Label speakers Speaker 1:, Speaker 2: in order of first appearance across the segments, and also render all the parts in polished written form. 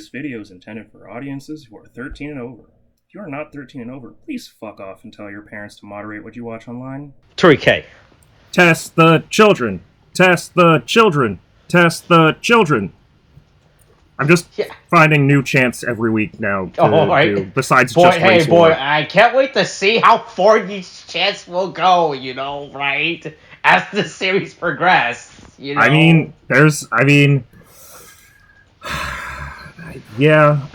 Speaker 1: This video is intended for audiences who are 13 and over. If you are not 13 and over, please fuck off and tell your parents to moderate what you watch online.
Speaker 2: Tariq.
Speaker 3: Test the children. Test the children. Test the children. I'm just finding new chants every week now to do, besides just race war.
Speaker 2: I can't wait to see how far these chants will go, right? As the series progresses,
Speaker 3: I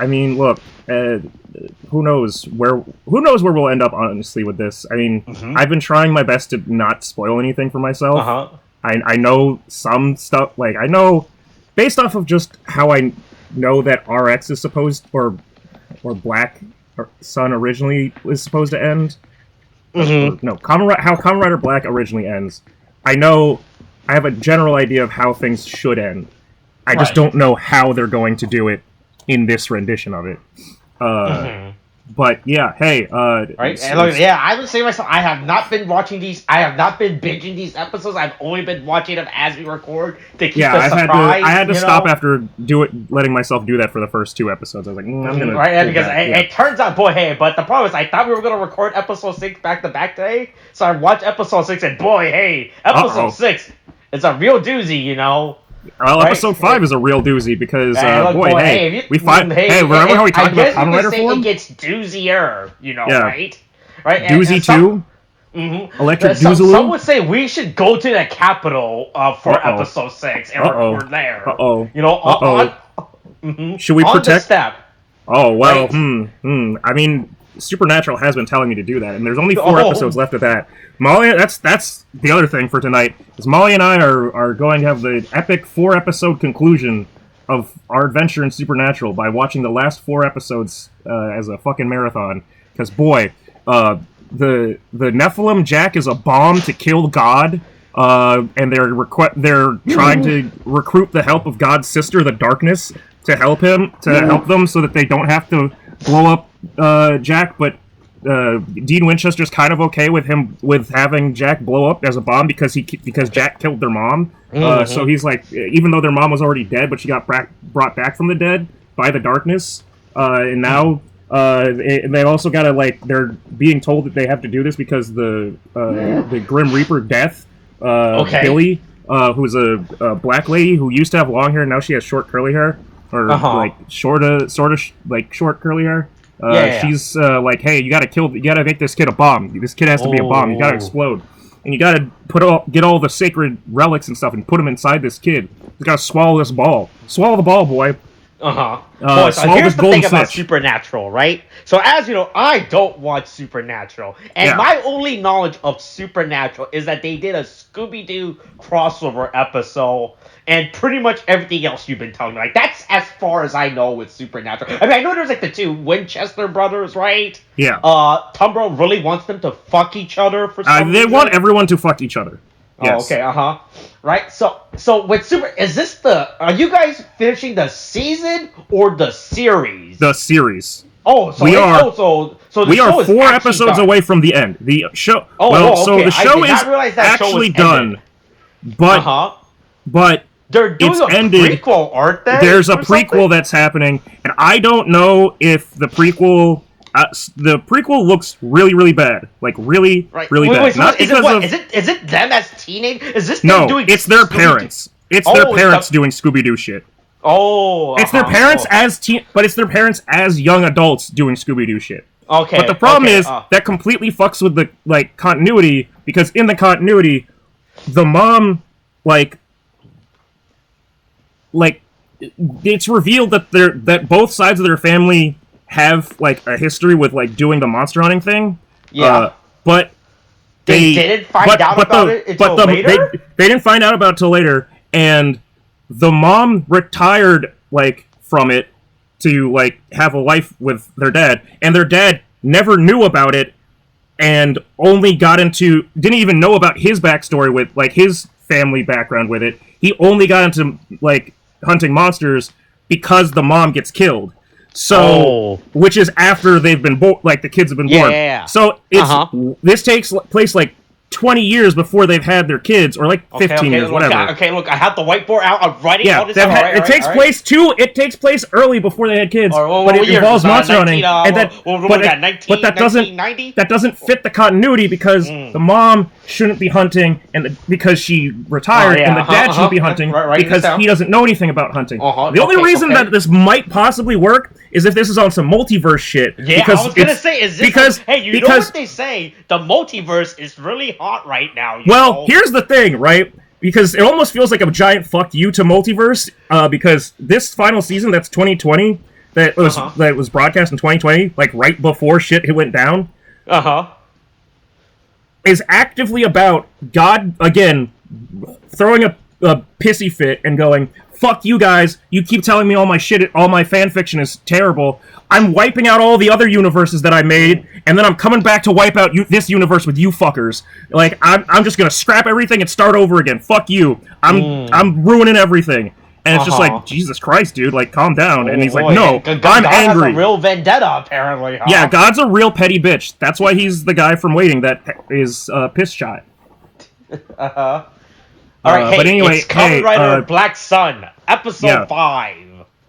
Speaker 3: mean, look, who knows where we'll end up, honestly, with this. I mean, I've been trying my best to not spoil anything for myself. I know some stuff, I know, based off of just how I know that RX is supposed, or Black Sun originally was supposed to end. No, how Kamen Rider Black originally ends. I know, I have a general idea of how things should end. I just don't know how they're going to do it in this rendition of it. But yeah, hey.
Speaker 2: I would say myself, I have not been watching these. I have not been binging these episodes. I've only been watching them as we record to keep the surprise.
Speaker 3: I had to stop after letting myself do that for the first 2 episodes. I was like, I'm gonna.
Speaker 2: Because it turns out, but the problem is, I thought we were gonna record episode 6 back to back today. So I watched episode 6, and episode 6 is a real doozy,
Speaker 3: Well, episode 5 is a real doozy because, remember how we talked about Kamen Rider form?
Speaker 2: It gets doozier, right? Right.
Speaker 3: Doozy 2? Electric Doozaloo?
Speaker 2: Some would say we should go to the capital for episode 6, and we're there.
Speaker 3: Should we protect?
Speaker 2: On the step.
Speaker 3: Oh, well, I mean, Supernatural has been telling me to do that, and there's only 4 episodes left of that. Molly, that's the other thing for tonight, is Molly and I are going to have the epic 4-episode conclusion of our adventure in Supernatural by watching the last 4 episodes as a fucking marathon. Because, boy, the Nephilim Jack is a bomb to kill God, and they're trying to recruit the help of God's sister, the Darkness, to help them so that they don't have to blow up Jack, but Dean Winchester's kind of okay with having Jack blow up as a bomb because Jack killed their mom. So he's like, even though their mom was already dead, but she got brought back from the dead by the Darkness, and now they also gotta they're being told that they have to do this because the Grim Reaper Death, Billy, who's a black lady who used to have long hair, and now she has short curly hair, or short curly hair. She's hey, you gotta make this kid a bomb. This kid has to be a bomb. You gotta explode, and you gotta get all the sacred relics and stuff and put them inside this kid. You gotta swallow this ball. Swallow the ball, boy.
Speaker 2: So here's the thing about Supernatural, right? So as you know, I don't watch Supernatural, and my only knowledge of Supernatural is that they did a Scooby-Doo crossover episode. And pretty much everything else you've been telling me. That's as far as I know with Supernatural. I mean, I know there's the 2 Winchester brothers, right? Yeah. Tumblr really wants them to fuck each other for some reason.
Speaker 3: They want everyone to fuck each other. Yes.
Speaker 2: Oh, okay, Right, so with are you guys finishing the season or the series?
Speaker 3: The series.
Speaker 2: Oh, so
Speaker 3: we
Speaker 2: are
Speaker 3: 4 episodes away from the end. The show. So the show is actually done. But
Speaker 2: they're doing a prequel, aren't they?
Speaker 3: There's a prequel that's happening, and I don't know if the prequel looks really, really bad, really bad. Not
Speaker 2: is it them as teenagers? Is this them doing?
Speaker 3: It's their parents. It's their parents doing Scooby-Doo shit. It's their parents but it's their parents as young adults doing Scooby-Doo shit.
Speaker 2: Okay.
Speaker 3: But the problem is that completely fucks with the continuity, because in the continuity, the mom it's revealed that both sides of their family have a history with doing the monster hunting thing. Yeah. But
Speaker 2: they didn't find out about it until later?
Speaker 3: They didn't find out about it until later, and the mom retired from it to have a life with their dad, and their dad never knew about it and only didn't even know about his backstory with his family background with it. He only got into hunting monsters because the mom gets killed. So, which is after they've been born, the kids have been born.
Speaker 2: Yeah.
Speaker 3: So this takes place 20 years before they've had their kids, or like 15 years, whatever.
Speaker 2: Look, I have the whiteboard out. I'm writing all this down.
Speaker 3: It takes place early before they had kids, but it involves monster hunting. That doesn't fit the continuity because the mom shouldn't be hunting, because she retired, and the dad shouldn't be hunting because he doesn't know anything about hunting. The only reason that this might possibly work is if this is on some multiverse shit.
Speaker 2: Yeah, I was gonna say, is this know what they say? The multiverse is really hot right now.
Speaker 3: Here's the thing, right? Because it almost feels like a giant fuck you to multiverse, because this final season, that's 2020, that was broadcast in 2020, like right before shit went down, is actively about God, again, throwing a pissy fit and going, fuck you guys, you keep telling me all my shit, all my fan fiction is terrible. I'm wiping out all the other universes that I made, and then I'm coming back to wipe out this universe with you fuckers. Like, I'm just gonna scrap everything and start over again. Fuck you. I'm ruining everything. And it's just like, Jesus Christ, dude, like, calm down. And he's like, no, I'm angry.
Speaker 2: Has a real vendetta, apparently, huh?
Speaker 3: Yeah, God's a real petty bitch. That's why he's the guy from Waiting that is piss shot.
Speaker 2: All right, hey,
Speaker 3: but anyway,
Speaker 2: it's Kamen Rider Black Sun, episode 5.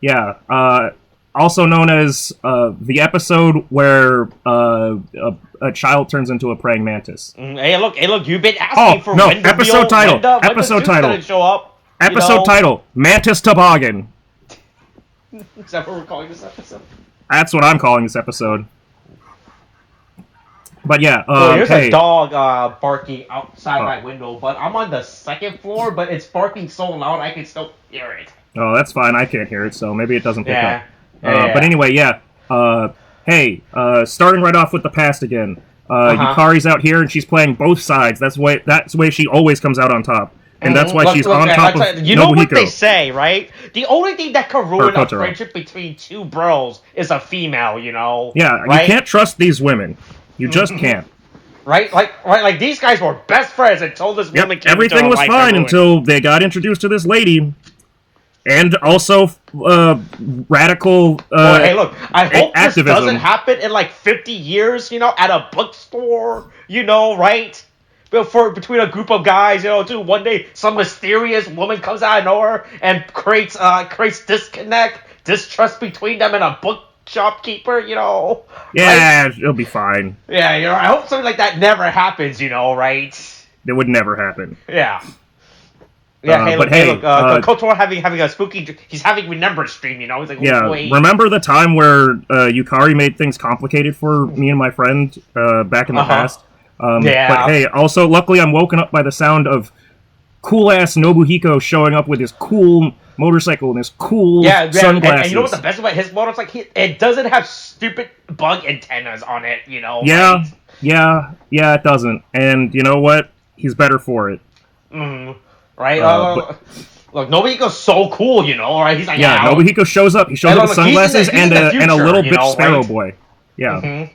Speaker 3: Yeah, also known as the episode where a child turns into a praying mantis.
Speaker 2: Hey, look, you've been asking for when the
Speaker 3: episode title. Episode title.
Speaker 2: Show up,
Speaker 3: episode title. Mantis Toboggan.
Speaker 2: Is that what we're calling this episode?
Speaker 3: That's what I'm calling this episode. But yeah,
Speaker 2: here's a dog barking outside my window, but I'm on the second floor, but it's barking so loud I can still hear it.
Speaker 3: Oh, that's fine. I can't hear it, so maybe it doesn't pick up.
Speaker 2: Yeah.
Speaker 3: But anyway, starting right off with the past again. Yukari's out here, and she's playing both sides. That's the way she always comes out on top. And that's why she's on top of
Speaker 2: You know what they say, right? The only thing that can ruin a friendship between two bros is a female, you know?
Speaker 3: Yeah,
Speaker 2: right?
Speaker 3: You can't trust these women. You just can't.
Speaker 2: Right? Like these guys were best friends until this woman came
Speaker 3: everything was fine until they got introduced to this lady. And also, radical
Speaker 2: hey, look, I hope
Speaker 3: activism.
Speaker 2: This doesn't happen in, like, 50 years, you know, at a bookstore, you know, right? Between a group of guys, you know, dude, one day some mysterious woman comes out of nowhere and creates distrust between them and a book shopkeeper, you know?
Speaker 3: Yeah, it'll be fine.
Speaker 2: Yeah, you know, I hope something like that never happens, you know, right?
Speaker 3: It would never happen.
Speaker 2: Yeah. Yeah,
Speaker 3: look,
Speaker 2: Kotor having a spooky... He's having remembrance stream, you know? He's like, wait.
Speaker 3: Remember the time where Yukari made things complicated for me and my friend back in the past? But hey, also, luckily I'm woken up by the sound of cool-ass Nobuhiko showing up with his cool motorcycle and his cool sunglasses.
Speaker 2: And you know what the best about his motorcycle? It doesn't have stupid bug antennas on it, you know?
Speaker 3: Yeah, it doesn't. And you know what? He's better for it.
Speaker 2: Right? Look, Nobuhiko's so cool, you know, right? He's like,
Speaker 3: Nobuhiko shows up. He shows up with sunglasses and a little bitch Sparrow Boy. Yeah.
Speaker 2: Mm-hmm.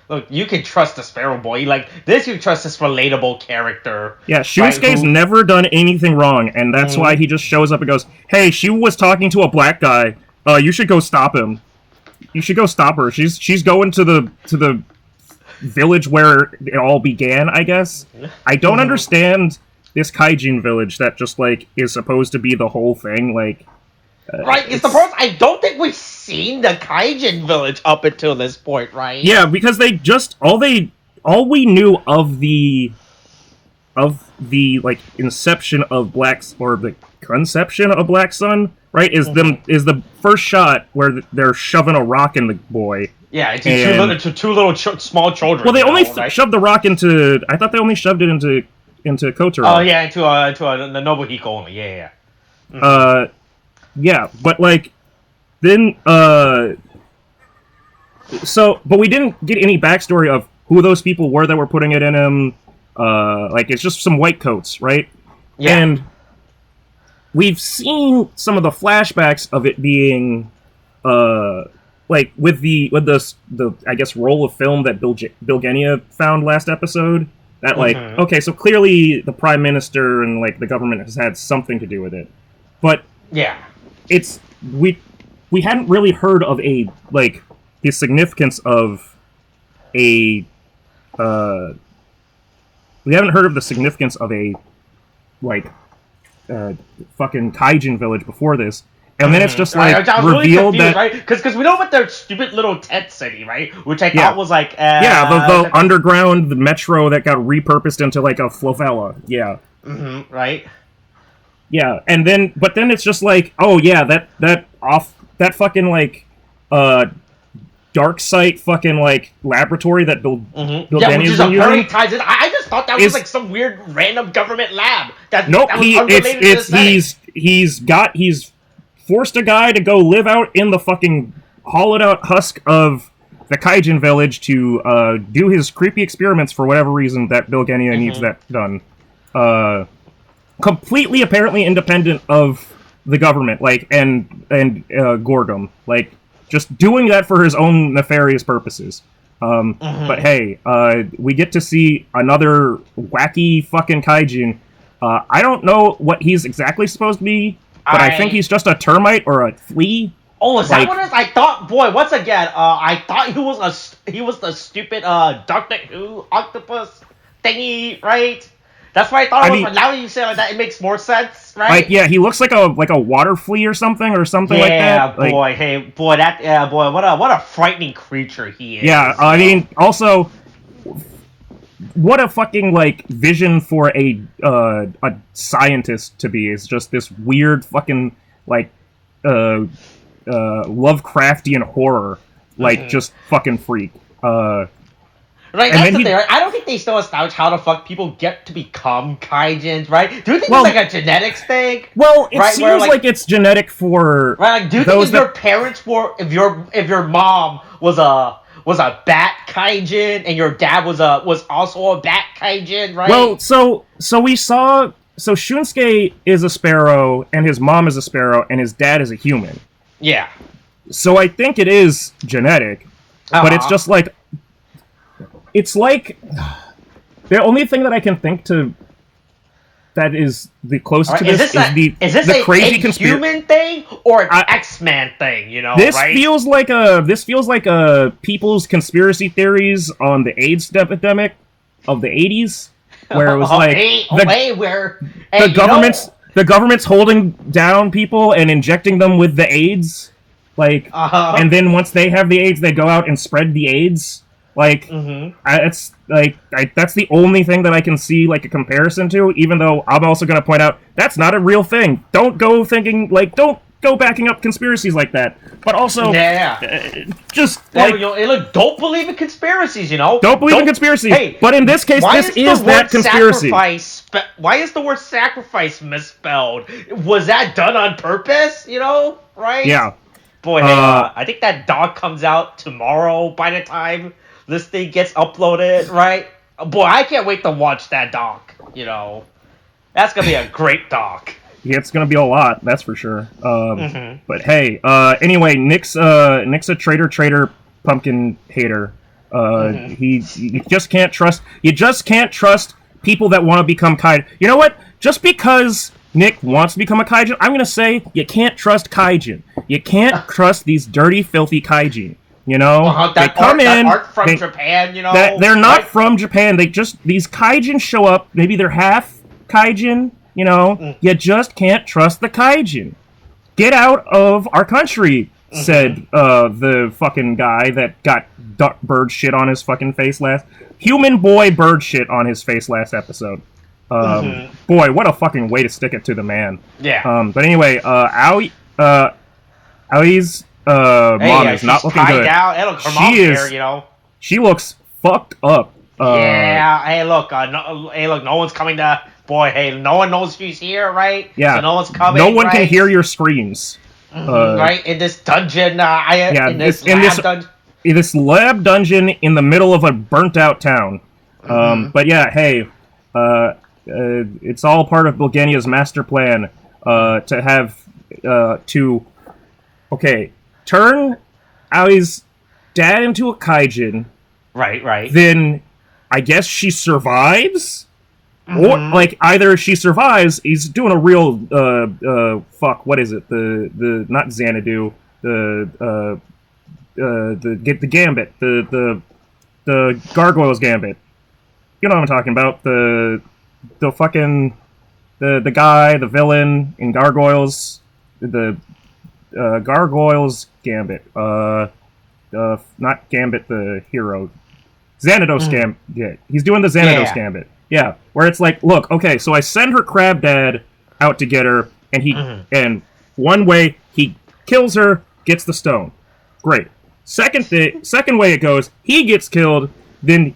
Speaker 2: Look, you can trust the Sparrow Boy. Like, you can trust this relatable character.
Speaker 3: Yeah, Shunsuke's never done anything wrong, and that's why he just shows up and goes, hey, she was talking to a black guy. You should go stop him. You should go stop her. She's going to the village where it all began, I guess. I don't understand this Kaijin village that just, like, is supposed to be the whole thing, like...
Speaker 2: right, it's the problem. I don't think we've seen the Kaijin village up until this point, right?
Speaker 3: Yeah, because they just... All we knew of the like, inception of or the conception of Black Sun, right, is the first shot where they're shoving a rock in the boy.
Speaker 2: Yeah, into two little small children.
Speaker 3: Well, they only shoved the rock into... I thought they only shoved it into Kotaro.
Speaker 2: Oh, yeah, into the Nobuhiko only. Yeah.
Speaker 3: Yeah, but, like, then, but we didn't get any backstory of who those people were that were putting it in him. Like, it's just some white coats, right? Yeah. And we've seen some of the flashbacks of it being, like, with the I guess, roll of film that Bilgenia found last episode. That, like, okay, so clearly the Prime Minister and, like, the government has had something to do with it. But... yeah. It's... We hadn't really heard of the significance of a we haven't heard of the significance of a like fucking kaijin village before this. And then it's just like
Speaker 2: I was
Speaker 3: revealed
Speaker 2: really confused,
Speaker 3: that,
Speaker 2: right? Because we know about their stupid little tent city, right? Which I thought was like
Speaker 3: the underground, the metro that got repurposed into like a favela. Yeah.
Speaker 2: Right.
Speaker 3: Yeah, and then but then it's just like, oh yeah, that fucking like dark site fucking like laboratory that
Speaker 2: which is apparently ties in. I just thought that was like some weird random government lab.
Speaker 3: He's forced a guy to go live out in the fucking hollowed out husk of the Kaijin village to do his creepy experiments for whatever reason that Bill Genia needs that done. Completely apparently independent of the government, like and Gorgum, like just doing that for his own nefarious purposes. But hey, we get to see another wacky fucking kaijin. I don't know what he's exactly supposed to be, but I think he's just a termite or a flea.
Speaker 2: Oh, is that what it is? I thought, boy, once again, I thought he was the stupid Doctor Who octopus thingy, right? That's what I thought it was, but now that you say it like that, it makes more sense, right?
Speaker 3: Like, yeah, he looks like a water flea or something like that.
Speaker 2: Yeah, boy, what a frightening creature he is.
Speaker 3: Yeah, I mean, also, what a fucking, like, vision for a scientist to be. It's just this weird fucking, like, Lovecraftian horror, like, just fucking freak.
Speaker 2: Right, that's the thing, right? I don't think they still establish how the fuck people get to become kaijins, right? Do you think it's like a genetics thing?
Speaker 3: Well, it seems like it's genetic for
Speaker 2: right. Like, do you think if your parents were, if your mom was a bat kaijin and your dad was also a bat kaijin, right?
Speaker 3: Well, so we saw Shunsuke is a sparrow and his mom is a sparrow and his dad is a human.
Speaker 2: Yeah.
Speaker 3: So I think it is genetic, but it's just like. It's like the only thing that I can think to that is the closest to this is the crazy
Speaker 2: human thing or an X-Men thing. You know,
Speaker 3: this feels like a people's conspiracy theories on the AIDS epidemic of the 80s, where it was the government's holding down people and injecting them with the AIDS, like, and then once they have the AIDS, they go out and spread the AIDS. Like, it's like that's the only thing that I can see like a comparison to. Even though I'm also going to point out don't go backing up conspiracies like that. But also,
Speaker 2: don't believe in conspiracies. You know,
Speaker 3: don't believe in conspiracies. Hey, but in this case, this is that conspiracy.
Speaker 2: Why is the word sacrifice misspelled? Was that done on purpose? You know, right?
Speaker 3: Yeah.
Speaker 2: Boy, I think that doc comes out tomorrow. By the time this thing gets uploaded, right? Boy, I can't wait to watch that doc, you know. That's going to be a great doc.
Speaker 3: Yeah, it's going to be a lot, that's for sure. But hey, anyway, Nick's a traitor pumpkin hater. You just can't trust people that want to become kaijin. You know what? Just because Nick wants to become a kaijin, I'm going to say you can't trust kaijin. You can't trust these dirty, filthy kaijin. You know, they come in.
Speaker 2: Art from Japan, you know,
Speaker 3: they're not from Japan. These kaijin show up. Maybe they're half kaijin. You know, you just can't trust the kaijin. Get out of our country, said the fucking guy that got bird shit on his fucking face human boy bird shit on his face last episode. Boy, what a fucking way to stick it to the man.
Speaker 2: Yeah.
Speaker 3: But anyway, Aoi's mom is not looking good. She looks fucked up.
Speaker 2: Hey, look, no one's coming to. Boy, hey, no one knows she's here, right?
Speaker 3: Yeah.
Speaker 2: So no one's coming.
Speaker 3: No one can hear your screams.
Speaker 2: Right in this dungeon.
Speaker 3: In this lab dungeon in the middle of a burnt-out town. But yeah, hey, it's all part of Bulgania's master plan to have turn Aoi's dad into a kaijin.
Speaker 2: Right.
Speaker 3: Then I guess she survives? Or, like, either she survives, he's doing a real, what is it? The not Xanadu, the Gambit, the Gargoyle's Gambit. you know what I'm talking about. The fucking the guy, the villain in Gargoyles, the Gargoyles Gambit. Not Gambit, the hero. Xanados Gambit. Yeah, he's doing the Xanados Gambit. Yeah, where it's like, look, okay, so I send her crab dad out to get her, and and one way he kills her, gets the stone. Great. Second way it goes, he gets killed, then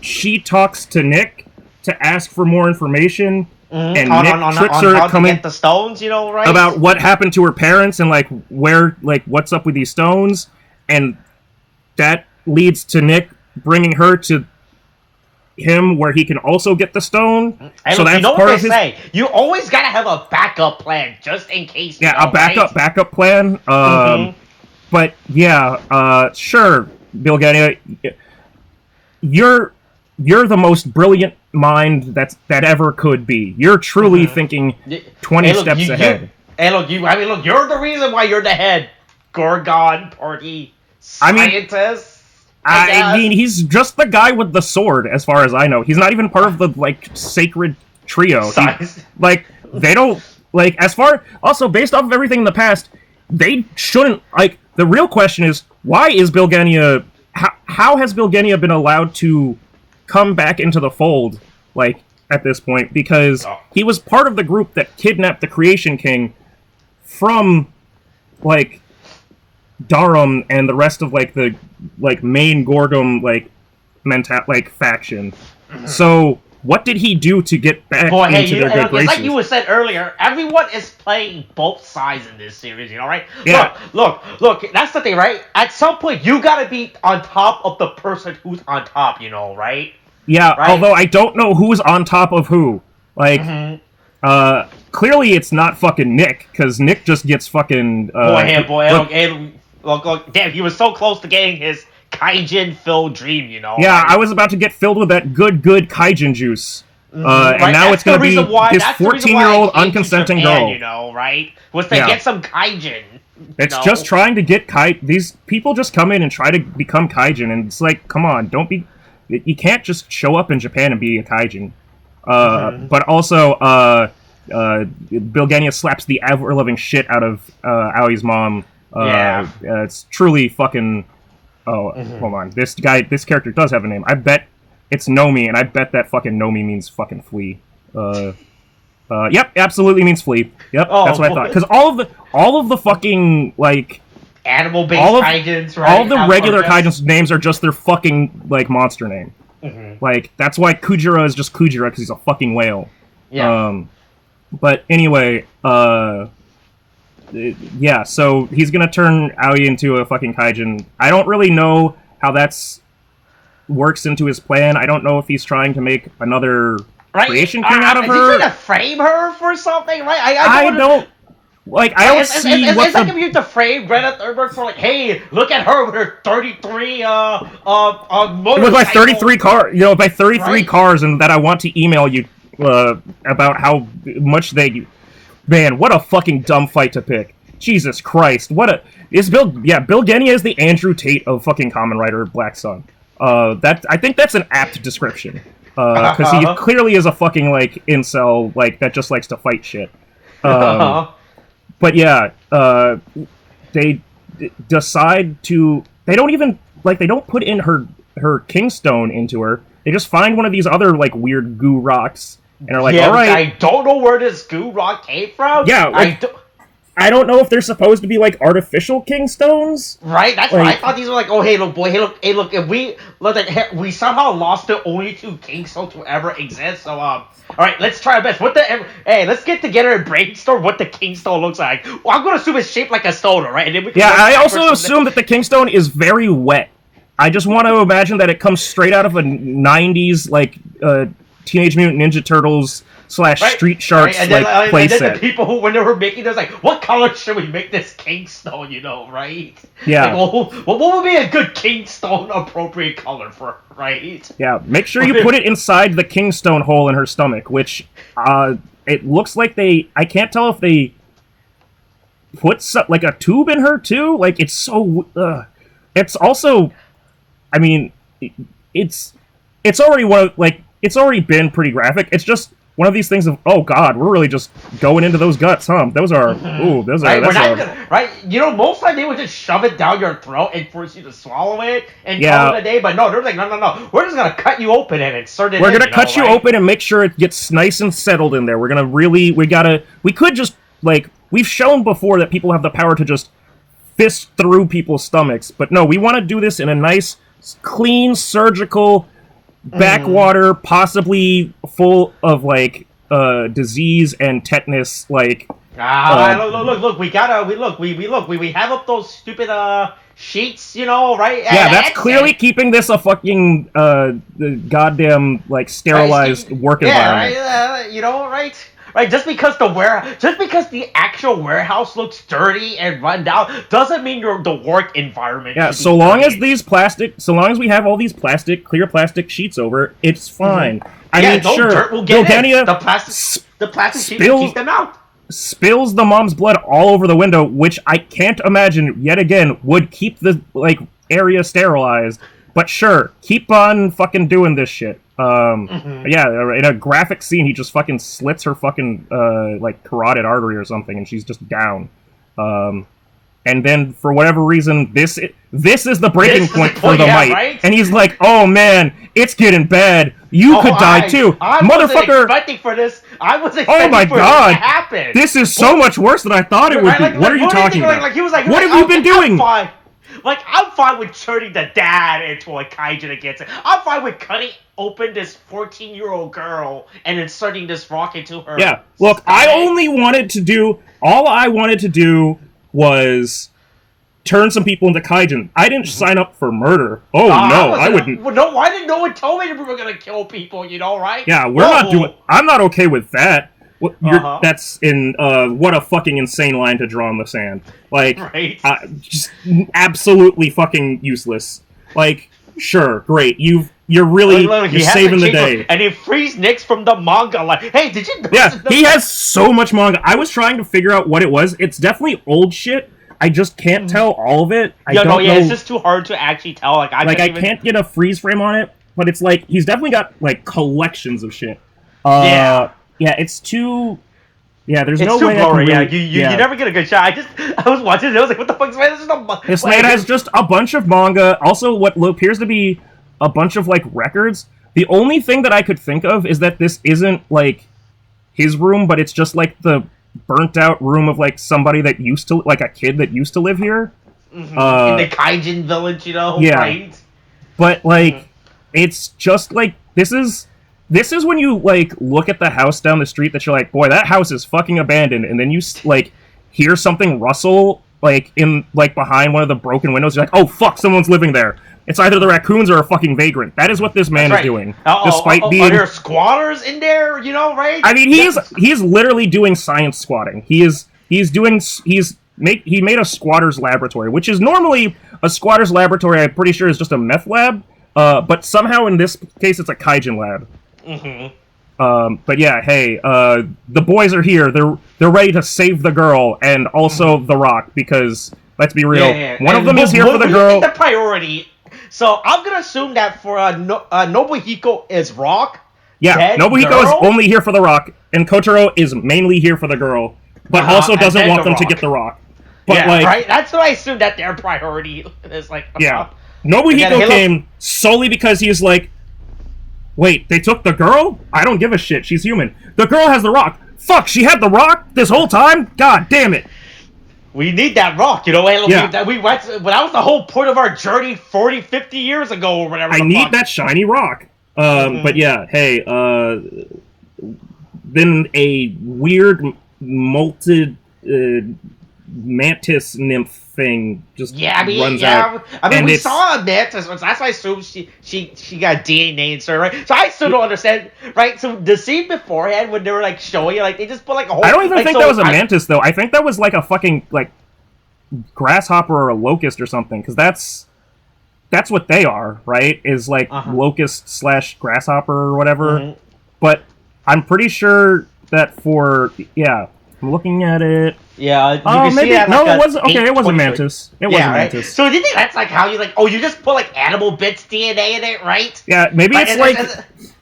Speaker 3: she talks to Nick to ask for more information, and Nick tricks her
Speaker 2: to coming get the stones, right?
Speaker 3: About what happened to her parents and what's up with these stones, and that leads to Nick bringing her to him where he can also get the stone.
Speaker 2: And so that's part of his... say. You always gotta have a backup plan just in case.
Speaker 3: Yeah, a backup plan. But yeah, sure, Bilgania, you're the most brilliant mind that ever could be. You're truly thinking 20 steps ahead.
Speaker 2: You're the reason why you're the head Gorgon party scientist.
Speaker 3: I mean, he's just the guy with the sword, as far as I know. He's not even part of the, sacred trio. They don't, also, based off of everything in the past, they shouldn't, the real question is, why is Bilgania, how has Bilgania been allowed to come back into the fold, at this point? Because he was part of the group that kidnapped the Creation King from, Darum and the rest of the main Gorgum faction. So what did he do to get back into their good graces?
Speaker 2: It's like you said earlier, everyone is playing both sides in this series, right?
Speaker 3: Yeah.
Speaker 2: Look, that's the thing, right? At some point you gotta be on top of the person who's on top, right?
Speaker 3: Yeah,
Speaker 2: right?
Speaker 3: Although I don't know who's on top of who. Clearly it's not fucking Nick, because Nick just gets fucking
Speaker 2: Look, damn, he was so close to getting his Kaijin-filled dream,
Speaker 3: Yeah, right? I was about to get filled with that good Kaijin juice. And now it's going to be this 14-year-old unconsenting girl.
Speaker 2: Right? Was to get some Kaijin.
Speaker 3: It's just trying to get These people just come in and try to become Kaijin, and it's like, come on, don't be... You can't just show up in Japan and be a Kaijin. But also, Bilgania slaps the ever-loving shit out of Aoi's mom. It's truly fucking... Oh, hold on. This character does have a name. I bet it's Nomi, and I bet that fucking Nomi means fucking flea. Yep, absolutely means flea. Yep, that's what I thought. Because all of the fucking,
Speaker 2: animal-based Kaijins, right?
Speaker 3: All of the regular Kaijins' names are just their fucking, monster name. That's why Kujira is just Kujira, because he's a fucking whale.
Speaker 2: Yeah.
Speaker 3: But anyway, yeah, so he's gonna turn Aoi into a fucking Kaijin. I don't really know how that's works into his plan. I don't know if he's trying to make another Creation King out of her.
Speaker 2: Is he trying to frame her for something, right?
Speaker 3: I don't see what
Speaker 2: it's like if you have to frame Greta Thunberg for hey, look at her with her 33 motorcycle.
Speaker 3: With my 33 car, my 33 cars, and that I want to email you about how much they... Man, what a fucking dumb fight to pick. Jesus Christ, Bilgenia is the Andrew Tate of fucking Kamen Rider Black Sun. I think that's an apt description. Because he clearly is a fucking, incel, that just likes to fight shit. But yeah, they decide to... They don't even... they don't put in her Kingstone into her. They just find one of these other, weird goo rocks, and are all right...
Speaker 2: I don't know where this goo rock came from.
Speaker 3: Yeah, I don't know if they're supposed to be, artificial Kingstones.
Speaker 2: Right? That's what I thought. These were oh, hey, look, boy, hey, look, if we somehow lost the only two Kingstones to ever exist, so, alright, let's try our best. Hey, let's get together and brainstorm what the Kingstone looks like. Well, I'm gonna assume it's shaped like a stone, right? And then we can
Speaker 3: I also assume that the Kingstone is very wet. I just want to imagine that it comes straight out of a 90s, Teenage Mutant Ninja Turtles / Street Sharks playset.
Speaker 2: And then the people who, when they were making this, what color should we make this Kingstone, right?
Speaker 3: Yeah.
Speaker 2: What would be a good Kingstone appropriate color for, right?
Speaker 3: Yeah, make sure you put it inside the Kingstone hole in her stomach, which, it looks like I can't tell if they put, a tube in her, too? It's so, it's also, I mean, it's already one of, it's already been pretty graphic. It's just one of these things of, oh god, we're really just going into those guts, huh? Those are, those are,
Speaker 2: right? You know, most of the time they would just shove it down your throat and force you to swallow it and call it a day. But no, they're like, no, we're just gonna cut you open and insert it.
Speaker 3: We're gonna cut you open and make sure it gets nice and settled in there. We're gonna we could just like, we've shown before that people have the power to just fist through people's stomachs, but no, we want to do this in a nice, clean, surgical backwater, possibly full of like disease and tetanus, like.
Speaker 2: Look, we have up those stupid sheets, you know, right?
Speaker 3: Yeah, that's clearly keeping this a fucking the goddamn like sterilized work environment.
Speaker 2: Right, you know, right? Right, just because the actual warehouse looks dirty and run down doesn't mean the work environment.
Speaker 3: Yeah, so long as we have all these clear plastic sheets over, it's fine. I mean,
Speaker 2: no
Speaker 3: sure,
Speaker 2: dirt will get in. The plastic sheets will keep them out.
Speaker 3: Spills the mom's blood all over the window, which I can't imagine yet again would keep the like area sterilized. But sure, keep on fucking doing this shit. Yeah, in a graphic scene, he just fucking slits her fucking, like, carotid artery or something, and she's just down. And then, for whatever reason, this is the breaking point for the Might. Right? And he's like, oh man, it's getting bad. You could die too.
Speaker 2: I
Speaker 3: Motherfucker!
Speaker 2: wasn't expecting for this. I was expecting for this to happen.
Speaker 3: This is so much worse than I thought it would be. What are you talking about? What have you been doing?
Speaker 2: I'm fine with turning the dad into a kaiju against it. I'm fine with cutting open this 14-year-old girl and inserting this rock into her.
Speaker 3: Yeah, look, all I wanted to do was turn some people into kaijin. I didn't sign up for murder. Oh, no, I wouldn't.
Speaker 2: No, why didn't no one tell me we were going to kill people, you know, right?
Speaker 3: Yeah, I'm not okay with that. That's in what a fucking insane line to draw in the sand. Like,
Speaker 2: right.
Speaker 3: Just absolutely fucking useless. Like, sure, great, you're saving the day.
Speaker 2: And he frees Nix from the manga. Like, hey, did you?
Speaker 3: He has so much manga. I was trying to figure out what it was. It's definitely old shit. I just can't tell all of it. I don't know.
Speaker 2: It's just too hard to actually tell. Like, I
Speaker 3: can't get a freeze frame on it. But it's like he's definitely got like collections of shit. Yeah, it's too. Yeah, there's no way.
Speaker 2: Blurry. You never get a good shot. I was watching it. I was like, what the fuck is this?
Speaker 3: This man has just a bunch of manga. Also, what appears to be a bunch of like records. The only thing that I could think of is that this isn't like his room, but it's just like the burnt out room of like somebody that used to, like a kid that used to live here.
Speaker 2: In the Kaijin village, you know.
Speaker 3: Yeah.
Speaker 2: Right?
Speaker 3: But like, it's just like this is when you like look at the house down the street that you're like, boy, that house is fucking abandoned, and then you like hear something rustle like in like behind one of the broken windows. You're like, oh fuck, someone's living there. It's either the raccoons or a fucking vagrant. That is what this man is doing. Despite being,
Speaker 2: are there squatters in there? You know, right?
Speaker 3: I mean, he is literally doing science squatting. He made a squatter's laboratory, which is normally a squatter's laboratory. I'm pretty sure is just a meth lab. But somehow in this case, it's a kaijin lab. But yeah, hey, the boys are here. They're ready to save the girl and also the Rock, because let's be real, one of them is here for the girl.
Speaker 2: The priority. So I'm gonna assume that for Nobuhiko is Rock.
Speaker 3: Yeah, Nobuhiko is only here for the Rock, and Kotaro is mainly here for the girl, but also doesn't want them to get the Rock. But
Speaker 2: right. That's what I assumed that their priority is like.
Speaker 3: Nobuhiko came solely because he's like, wait, they took the girl? I don't give a shit. She's human. The girl has the Rock. Fuck, she had the Rock this whole time? God damn it.
Speaker 2: We need that Rock, you know? That was the whole point of our journey 40, 50 years ago or whatever.
Speaker 3: I need that shiny Rock. But yeah, hey, then a weird molted mantis nymph thing just runs out.
Speaker 2: I mean, we saw a mantis. That's why I assume she got DNA inserted, right? So I still don't understand, right? So the scene beforehand when they were like showing it, like they just put like a whole.
Speaker 3: I don't even think that was a mantis though. I think that was like a fucking like grasshopper or a locust or something, because that's what they are, right? Is like locust / grasshopper or whatever. But I'm pretty sure that I'm looking at it.
Speaker 2: Yeah.
Speaker 3: Maybe. It wasn't. Okay, it wasn't mantis. It wasn't mantis.
Speaker 2: Right? So do you think that's like how you like? Oh, you just put like animal bits DNA in it, right?
Speaker 3: Yeah, maybe it's like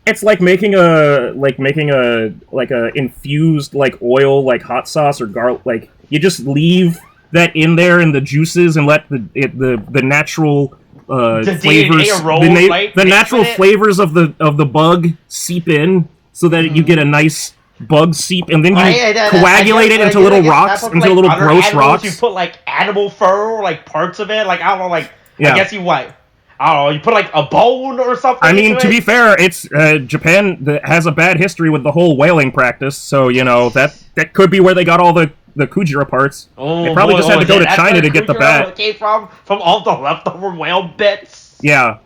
Speaker 3: it's like making a infused like oil like hot sauce or garlic. Like you just leave that in there in the juices and let the natural flavors the natural flavors of the bug seep in so that you get a nice bug seep, and then you coagulate it into little rocks, into little gross rocks.
Speaker 2: You put like animal fur, like parts of it, like I don't know, like I guess you what. I don't know, you put like a bone or something.
Speaker 3: I mean, to be fair, it's Japan that has a bad history with the whole whaling practice, so you know that could be where they got all the Kujira parts. They probably just had to go to China to get the bat.
Speaker 2: Came from all the leftover whale bits.
Speaker 3: Yeah.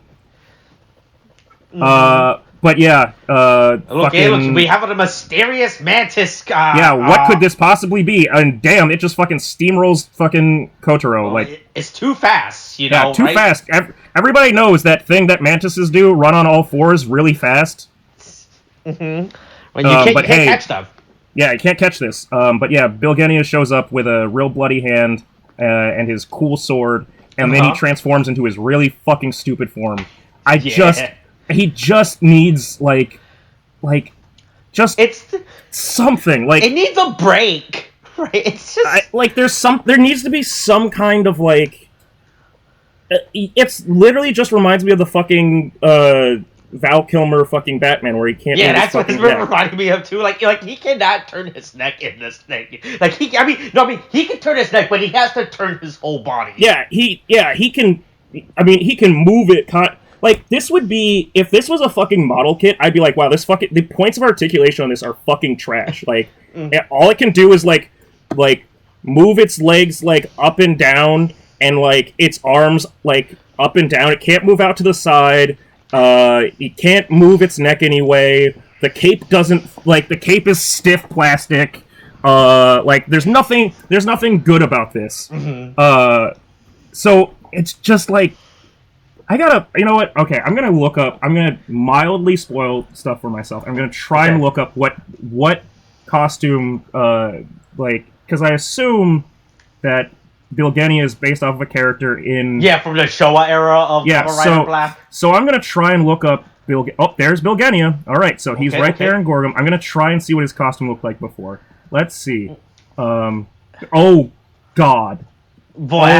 Speaker 3: But yeah,
Speaker 2: look, we have a mysterious mantis.
Speaker 3: What could this possibly be? And damn, it just fucking steamrolls fucking Kotaro. Like
Speaker 2: it's too fast, you know.
Speaker 3: Yeah, too fast. Everybody knows that thing that mantises do, run on all fours really fast.
Speaker 2: Mm-hmm. When you can't catch them.
Speaker 3: Yeah, you can't catch this. But yeah, Bilgenia shows up with a real bloody hand and his cool sword, and then he transforms into his really fucking stupid form. He just needs something. Like
Speaker 2: it needs a break, right? It's just
Speaker 3: there needs to be some kind of like. It's literally just reminds me of the fucking Val Kilmer fucking Batman where he can't.
Speaker 2: Yeah, that's what it's reminding me of too. Like he cannot turn his neck in this thing. Like he can turn his neck, but he has to turn his whole body.
Speaker 3: Yeah, he can. I mean, he can move it. Like, this would be, if this was a fucking model kit, I'd be like, wow, the points of articulation on this are fucking trash. Like, all it can do is, like, move its legs, like, up and down, and, like, its arms, like, up and down. It can't move out to the side. It can't move its neck anyway. The cape doesn't, like, the cape is stiff plastic. Like, there's nothing good about this. Mm-hmm. So, it's just, like, you know what? Okay, I'm gonna mildly spoil stuff for myself. I'm gonna try and look up what costume, because I assume that Bilgenia is based off of a character in...
Speaker 2: Yeah, from the Showa era of Kamen Rider Black.
Speaker 3: So I'm gonna try and look up Oh, there's Bilgenia. Alright, so he's there in Gorgum. I'm gonna try and see what his costume looked like before. Let's see. Oh, God.
Speaker 2: Boy,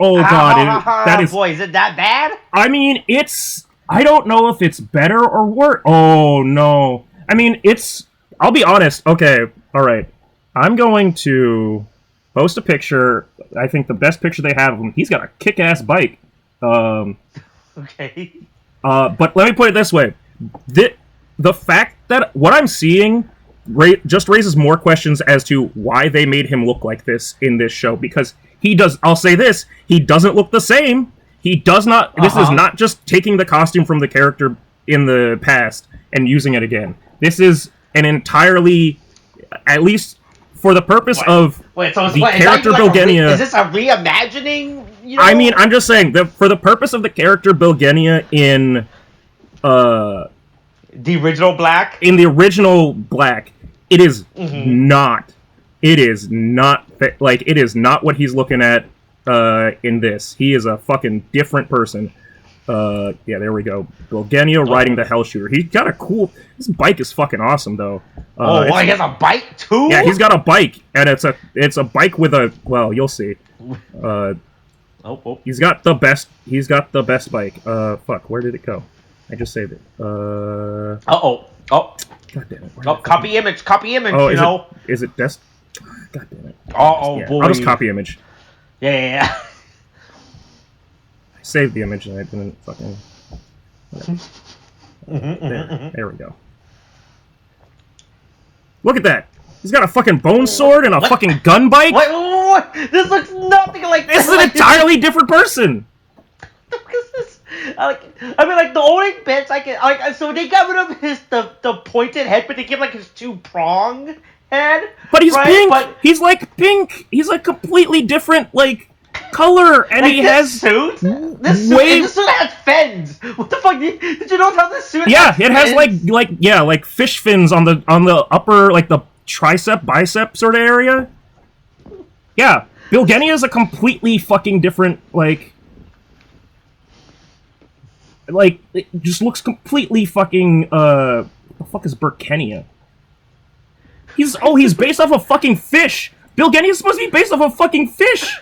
Speaker 3: Oh God! That is.
Speaker 2: Boy, is it that bad?
Speaker 3: I mean, it's. I don't know if it's better or worse. Oh no! I mean, it's. I'll be honest. Okay, all right. I'm going to post a picture. I think the best picture they have of him. He's got a kick-ass bike.
Speaker 2: Okay.
Speaker 3: But let me put it this way: the fact that what I'm seeing just raises more questions as to why they made him look like this in this show, because. I'll say this, he doesn't look the same. He does not, This is not just taking the costume from the character in the past and using it again. This is an entirely, at least for the purpose of the character Bilgenia...
Speaker 2: Is this a reimagining? You know?
Speaker 3: I mean, I'm just saying, for the purpose of the character Bilgenia in...
Speaker 2: the original Black?
Speaker 3: In the original Black, it is not... It is not what he's looking at in this. He is a fucking different person. Yeah, there we go. Bilgenia riding the Hell Shooter. He's got a cool... This bike is fucking awesome, though.
Speaker 2: He has a bike, too?
Speaker 3: Yeah, he's got a bike, and it's a bike with a... Well, you'll see. He's got the best bike. Fuck, where did it go? I just saved it.
Speaker 2: Oh.
Speaker 3: God damn it.
Speaker 2: Copy image,
Speaker 3: Is it best... God damn it.
Speaker 2: Boy.
Speaker 3: I'll just copy image.
Speaker 2: Yeah.
Speaker 3: I saved the image and I didn't fucking... There we go. Look at that! He's got a fucking bone sword and a fucking gun bike?
Speaker 2: What? This looks nothing like...
Speaker 3: This is an entirely different person!
Speaker 2: The only bits I can... so they got rid of the pointed head, but they give, his two-prong... head,
Speaker 3: but he's pink. But he's pink. He's completely different color, and he has
Speaker 2: suit. This suit has fins. What the fuck? Did you know how this suit?
Speaker 3: Yeah,
Speaker 2: has
Speaker 3: it has fish fins on the upper the tricep bicep sort of area. Yeah, Bilgenia is a completely fucking different like, it just looks completely fucking, what the fuck is Burkenia? He's based off a fucking fish! Bill Genia is supposed to be based off a fucking fish!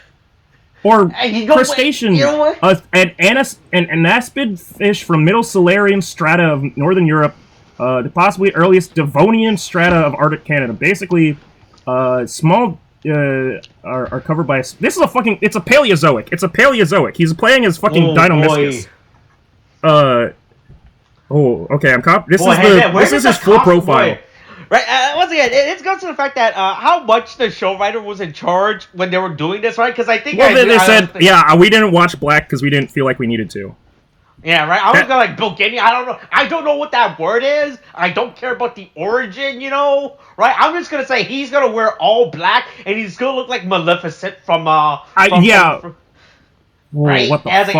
Speaker 3: Or crustacean.
Speaker 2: You know what?
Speaker 3: An anaspid fish from Middle Silurian strata of Northern Europe, the possibly earliest Devonian strata of Arctic Canada. Basically, small are covered by. This is a fucking. It's a Paleozoic. It's a Paleozoic. He's playing as fucking Deinonychus. Oh, okay. This is his full profile.
Speaker 2: Boy. Right, once again, it goes to the fact that how much the show writer was in charge when they were doing this, right? Because I think
Speaker 3: they said, we didn't watch Black because we didn't feel like we needed to.
Speaker 2: Yeah, right. I was gonna like Bill Genia. I don't know what that word is. I don't care about the origin, right? I'm just gonna say he's gonna wear all black and he's gonna look like Maleficent from
Speaker 3: Whoa,
Speaker 2: right.
Speaker 3: What the fuck?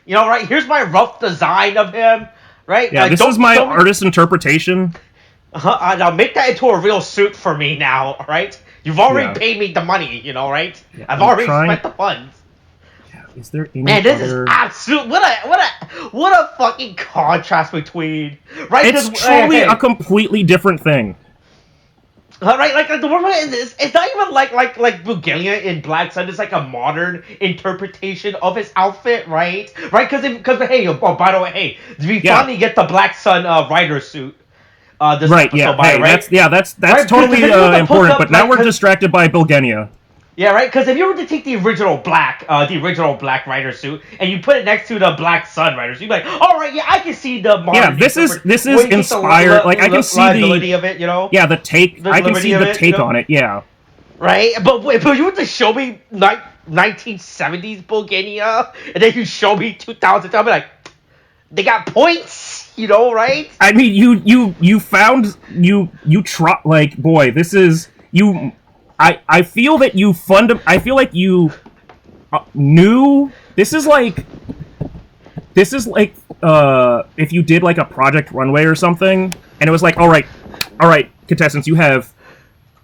Speaker 2: Right. Here's my rough design of him. Right.
Speaker 3: Yeah, this is my artist interpretation.
Speaker 2: Now make that into a real suit for me now, right? You've already paid me the money, right? Yeah, I've already spent the funds.
Speaker 3: Yeah, is there any
Speaker 2: this is absolute. What a fucking contrast between, right?
Speaker 3: It's truly a completely different thing.
Speaker 2: Right, like the one is it's not even like Bugelia in Black Sun is like a modern interpretation of his outfit, right? Right, because hey, by the way, hey, did we finally get the Black Sun rider suit? This
Speaker 3: right, that's right? Totally important, but now we're distracted by Bilgenia.
Speaker 2: Yeah, right, because if you were to take the original Black Rider suit, and you put it next to the Black Sun Rider suit, you'd be like, alright, yeah, I can see the modern...
Speaker 3: Yeah, this is inspired, like, I can see the...
Speaker 2: of it,
Speaker 3: Yeah, the take, I can see the take on it, yeah.
Speaker 2: Right, but you were to show me 1970s Bulgania, and then you show me 2000, I'll be like, they got points! Right?
Speaker 3: I mean, you found, try, like, boy, this is, I feel that I feel like you knew, this is like, if you did, like, a Project Runway or something, and it was like, alright, contestants, you have,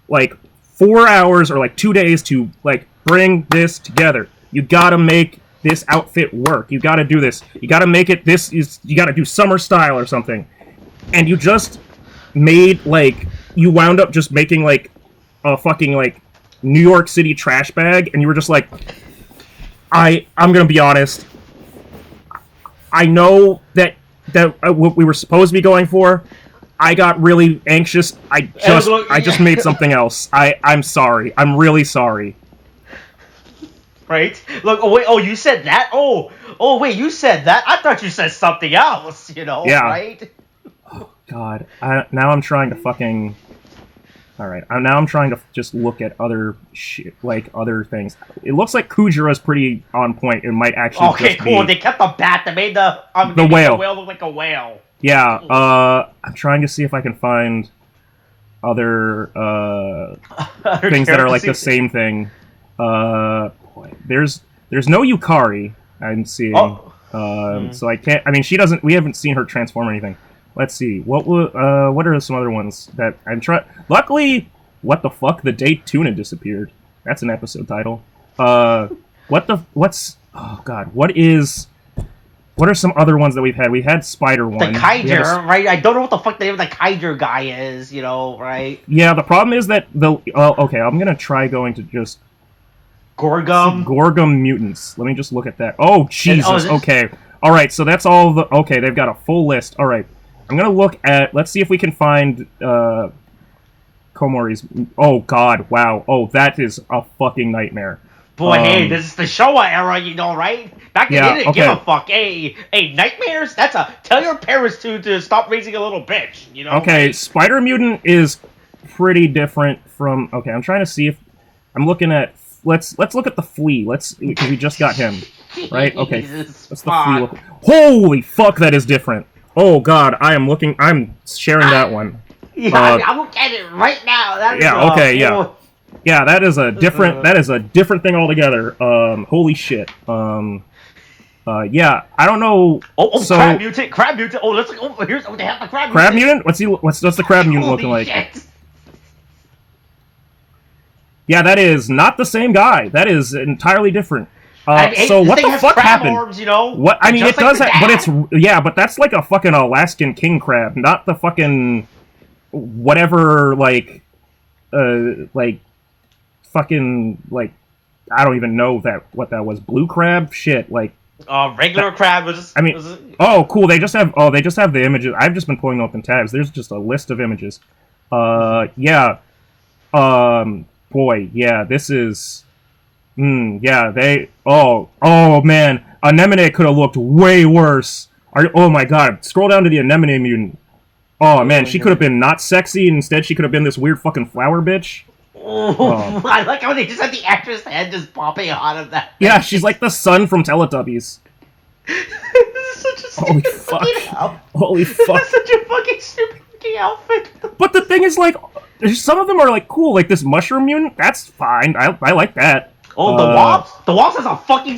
Speaker 3: like, 4 hours or, like, 2 days to, like, bring this together. You gotta make this outfit work. You gotta do this. You gotta make it you gotta do summer style or something. And you just made, like, you wound up just making, like, a fucking, like, New York City trash bag, and you were just like, I'm gonna be honest, I know that what we were supposed to be going for, I got really anxious, I just made something else. I'm sorry. I'm really sorry.
Speaker 2: Right? Look, you said that? Wait, you said that? I thought you said something else,
Speaker 3: yeah.
Speaker 2: Right?
Speaker 3: Oh, God. Now I'm trying to fucking... Alright, now I'm trying to just look at other shit, like, other things. It looks like Kujira's pretty on point. It might actually
Speaker 2: okay, cool. They kept the bat. They made the
Speaker 3: whale.
Speaker 2: The whale look like a whale.
Speaker 3: Yeah, I'm trying to see if I can find other things that are like the same thing. Boy, there's no Yukari I'm seeing. So I can't. I mean, she doesn't. We haven't seen her transform or anything. Let's see. What are some other ones that I'm trying? Luckily, what the fuck? The day Tuna disappeared. That's an episode title. What's? Oh God. What are some other ones that we've had? We had Spider one.
Speaker 2: The Kaiger, right? I don't know what the fuck the name of the Kaiger guy is. Right?
Speaker 3: Yeah. The problem is that okay. I'm gonna try going to just. Gorgum mutants. Let me just look at that. Oh Jesus. Okay. All right. So that's all the. Okay. They've got a full list. All right. I'm gonna look at. Let's see if we can find Komori's. Oh God! Wow! Oh, that is a fucking nightmare.
Speaker 2: Boy, hey, this is the Showa era, right? Back then, they didn't give a fuck. Hey, nightmares. That's tell your parents to stop raising a little bitch.
Speaker 3: Okay, right? Spider Mutant is pretty different from. Okay, I'm trying to see if I'm looking at. Let's look at the Flea. Because we just got him, right? Okay, what's the Flea look? Holy fuck, that is different. Oh God, I'm sharing that one.
Speaker 2: Yeah, I'm looking at it right now.
Speaker 3: Yeah, that is a different thing altogether. Holy shit. Yeah, I don't know. So,
Speaker 2: Crab Mutant. Oh, let's look. Oh, here's they have the Crab
Speaker 3: Mutant. What's the Crab Mutant looking like?
Speaker 2: Shit.
Speaker 3: Yeah, that is not the same guy. That is entirely different. So what the fuck happened?
Speaker 2: Orbs, you know?
Speaker 3: What I mean, it does have, but it's but that's like a fucking Alaskan king crab, not the fucking whatever like fucking like I don't even know what that was. Blue crab, shit, like
Speaker 2: regular crab was.
Speaker 3: I mean, oh cool. They just have the images. I've just been pulling up in tabs. There's just a list of images. Yeah. Boy, yeah. This is. Yeah, they... Oh man. Anemone could have looked way worse. Oh my god. Scroll down to the Anemone mutant. Oh man, she could have been not sexy. Instead, she could have been this weird fucking flower bitch.
Speaker 2: I like how they just had the actress head just popping out of that.
Speaker 3: Yeah, she's like the sun from Teletubbies.
Speaker 2: This is such a stupid
Speaker 3: Holy fuck.
Speaker 2: This is such a fucking stupid fucking outfit.
Speaker 3: But the thing is, like, some of them are, like, cool. Like, this mushroom mutant, that's fine. I like that.
Speaker 2: Oh, the Wasp? The Wasp has a fucking...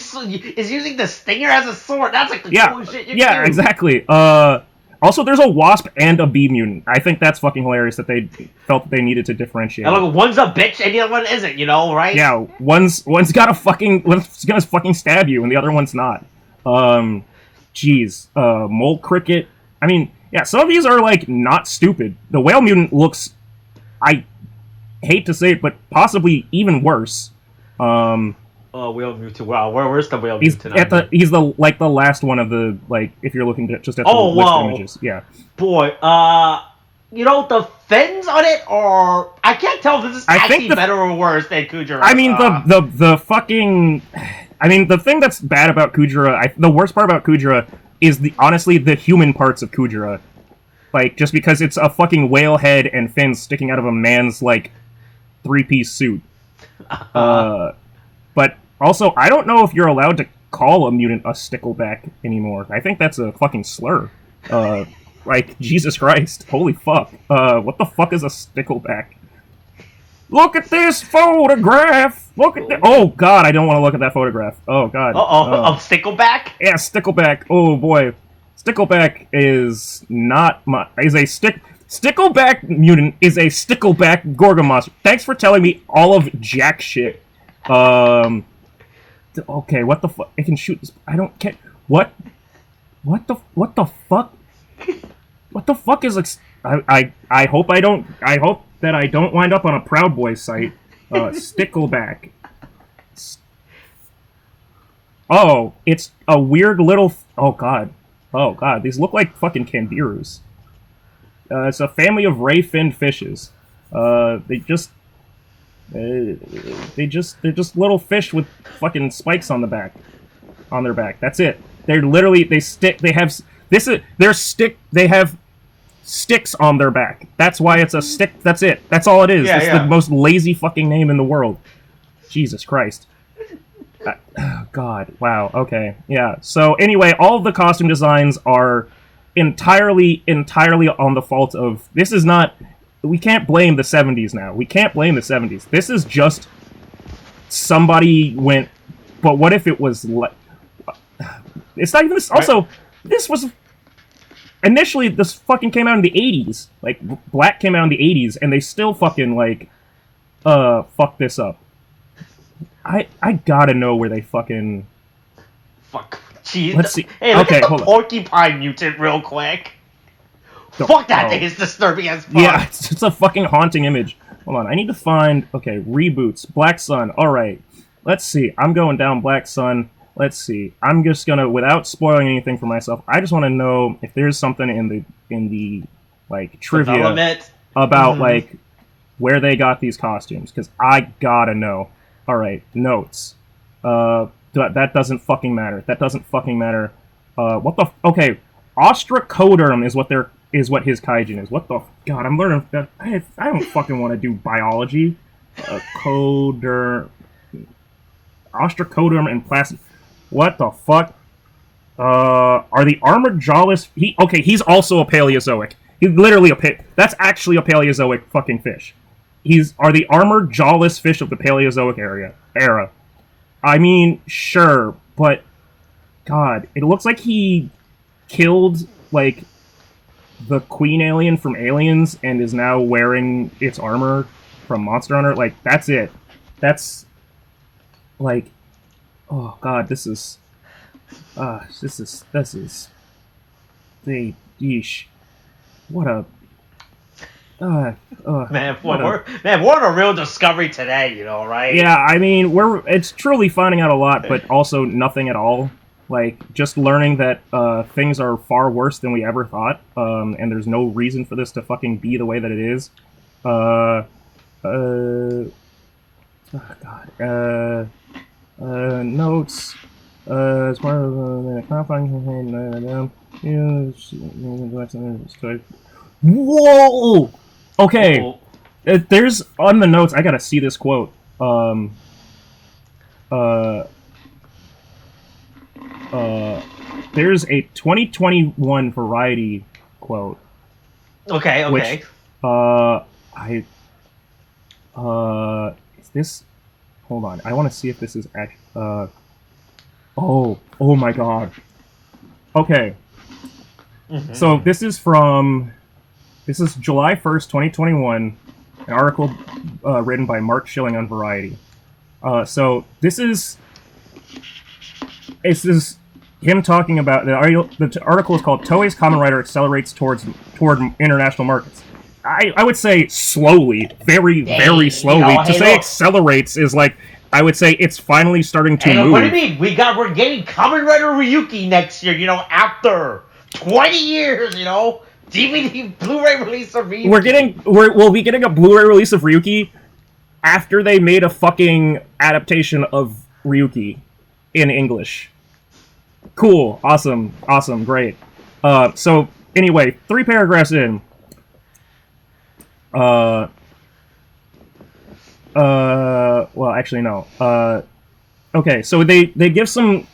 Speaker 2: is using the stinger as a sword. That's like the coolest shit you can do.
Speaker 3: Exactly. Also, there's a Wasp and a Bee mutant. I think that's fucking hilarious that they felt that they needed to differentiate.
Speaker 2: And look, one's a bitch and the other one isn't, you know, right?
Speaker 3: Yeah, one's gonna fucking stab you and the other one's not. Jeez. Mole Cricket. I mean, yeah, some of these are, like, not stupid. The Whale mutant looks... I hate to say it, but possibly even worse.
Speaker 2: Whale mutant. Wow, where's the whale mutant?
Speaker 3: He's the last one of the, like, if you're looking just at the list of images. Yeah.
Speaker 2: Boy, you know, the fins on it are... I can't tell if this is actually better or worse than Kujira.
Speaker 3: I mean, the fucking... I mean, the thing that's bad about Kujira, the worst part about Kujira is honestly the human parts of Kujira. Like, just because it's a fucking whale head and fins sticking out of a man's, like, 3-piece suit. But also, I don't know if you're allowed to call a mutant a stickleback anymore. I think that's a fucking slur. Like, Jesus Christ. Holy fuck. What the fuck is a stickleback? Look at this photograph! Look at Oh, God, I don't want to look at that photograph. Oh, God.
Speaker 2: Of stickleback?
Speaker 3: Yeah, stickleback. Oh, boy. Stickleback is not Stickleback mutant is a stickleback Gorgon monster. Thanks for telling me all of jack shit. Okay, what the fuck? It can shoot this. I don't care. What the fuck? What the fuck is I hope that I don't wind up on a Proud Boy site. Stickleback. Oh, it's a weird little... Oh, God, these look like fucking Candiru's. It's a family of ray-finned fishes. They're just little fish with fucking spikes on their back. That's it. They have sticks on their back. That's why it's a stick. That's it. That's all it is. It's the most lazy fucking name in the world. Jesus Christ. God. Wow. Okay. Yeah. So anyway, all of the costume designs are entirely on the fault of... This is not... We can't blame the 70s now. We can't blame the 70s. This is just... Somebody went... But what if it was... It's not even this... Also, this was... Initially, this fucking came out in the 80s. Like, Black came out in the 80s, and they still fucking, like... fuck this up. I gotta know where they fucking...
Speaker 2: Fuck. Jeez.
Speaker 3: Let's see.
Speaker 2: Hey, look at the porcupine mutant real quick. Fuck, that thing is disturbing as fuck.
Speaker 3: Yeah, it's a fucking haunting image. Hold on, I need to find... Okay, reboots. Black Sun. Alright. Let's see. I'm going down Black Sun. Let's see. I'm just gonna, without spoiling anything for myself, I just want to know if there's something in the like, trivia about, like, where they got these costumes. Because I gotta know. Alright, notes. That doesn't fucking matter. That doesn't fucking matter. What the... Okay, Ostracoderm is what his kaijin is. What the... God, I'm learning... That I don't fucking want to do biology. Ostracoderm and plastic... What the fuck? Are the armored jawless... He's also a Paleozoic. He's literally that's actually a Paleozoic fucking fish. Are the armored jawless fish of the Paleozoic era. I mean, sure, but... God, it looks like he killed, like, the queen alien from Aliens and is now wearing its armor from Monster Hunter. Like, that's it. That's... Like... Oh God, this is the yeesh. What a
Speaker 2: Man, we're on a real discovery today, right?
Speaker 3: Yeah, I mean, it's truly finding out a lot, but also nothing at all. Like, just learning that things are far worse than we ever thought, and there's no reason for this to fucking be the way that it is. Oh God. Notes. As part of the Whoa! Okay. There's on the notes. I gotta see this quote. There's a 2021 Variety quote.
Speaker 2: Okay.
Speaker 3: Which, is this? Hold on. I want to see if this is actually. Oh my God. Okay. Mm-hmm. So this is July 1st, 2021. An article written by Mark Schilling on Variety. So this is him talking about the article is called "Toei's Kamen Rider Accelerates Toward International Markets." I would say slowly, very slowly. To say accelerates is like, I would say it's finally starting to move.
Speaker 2: What do you mean? We're getting Kamen Rider Ryuki next year. After 20 years. DVD Blu-ray release of Ryuki.
Speaker 3: We'll be getting a Blu-ray release of Ryuki after they made a fucking adaptation of Ryuki in English. Cool, awesome, great. So anyway, 3 paragraphs in. Well, actually no. Okay, so they give some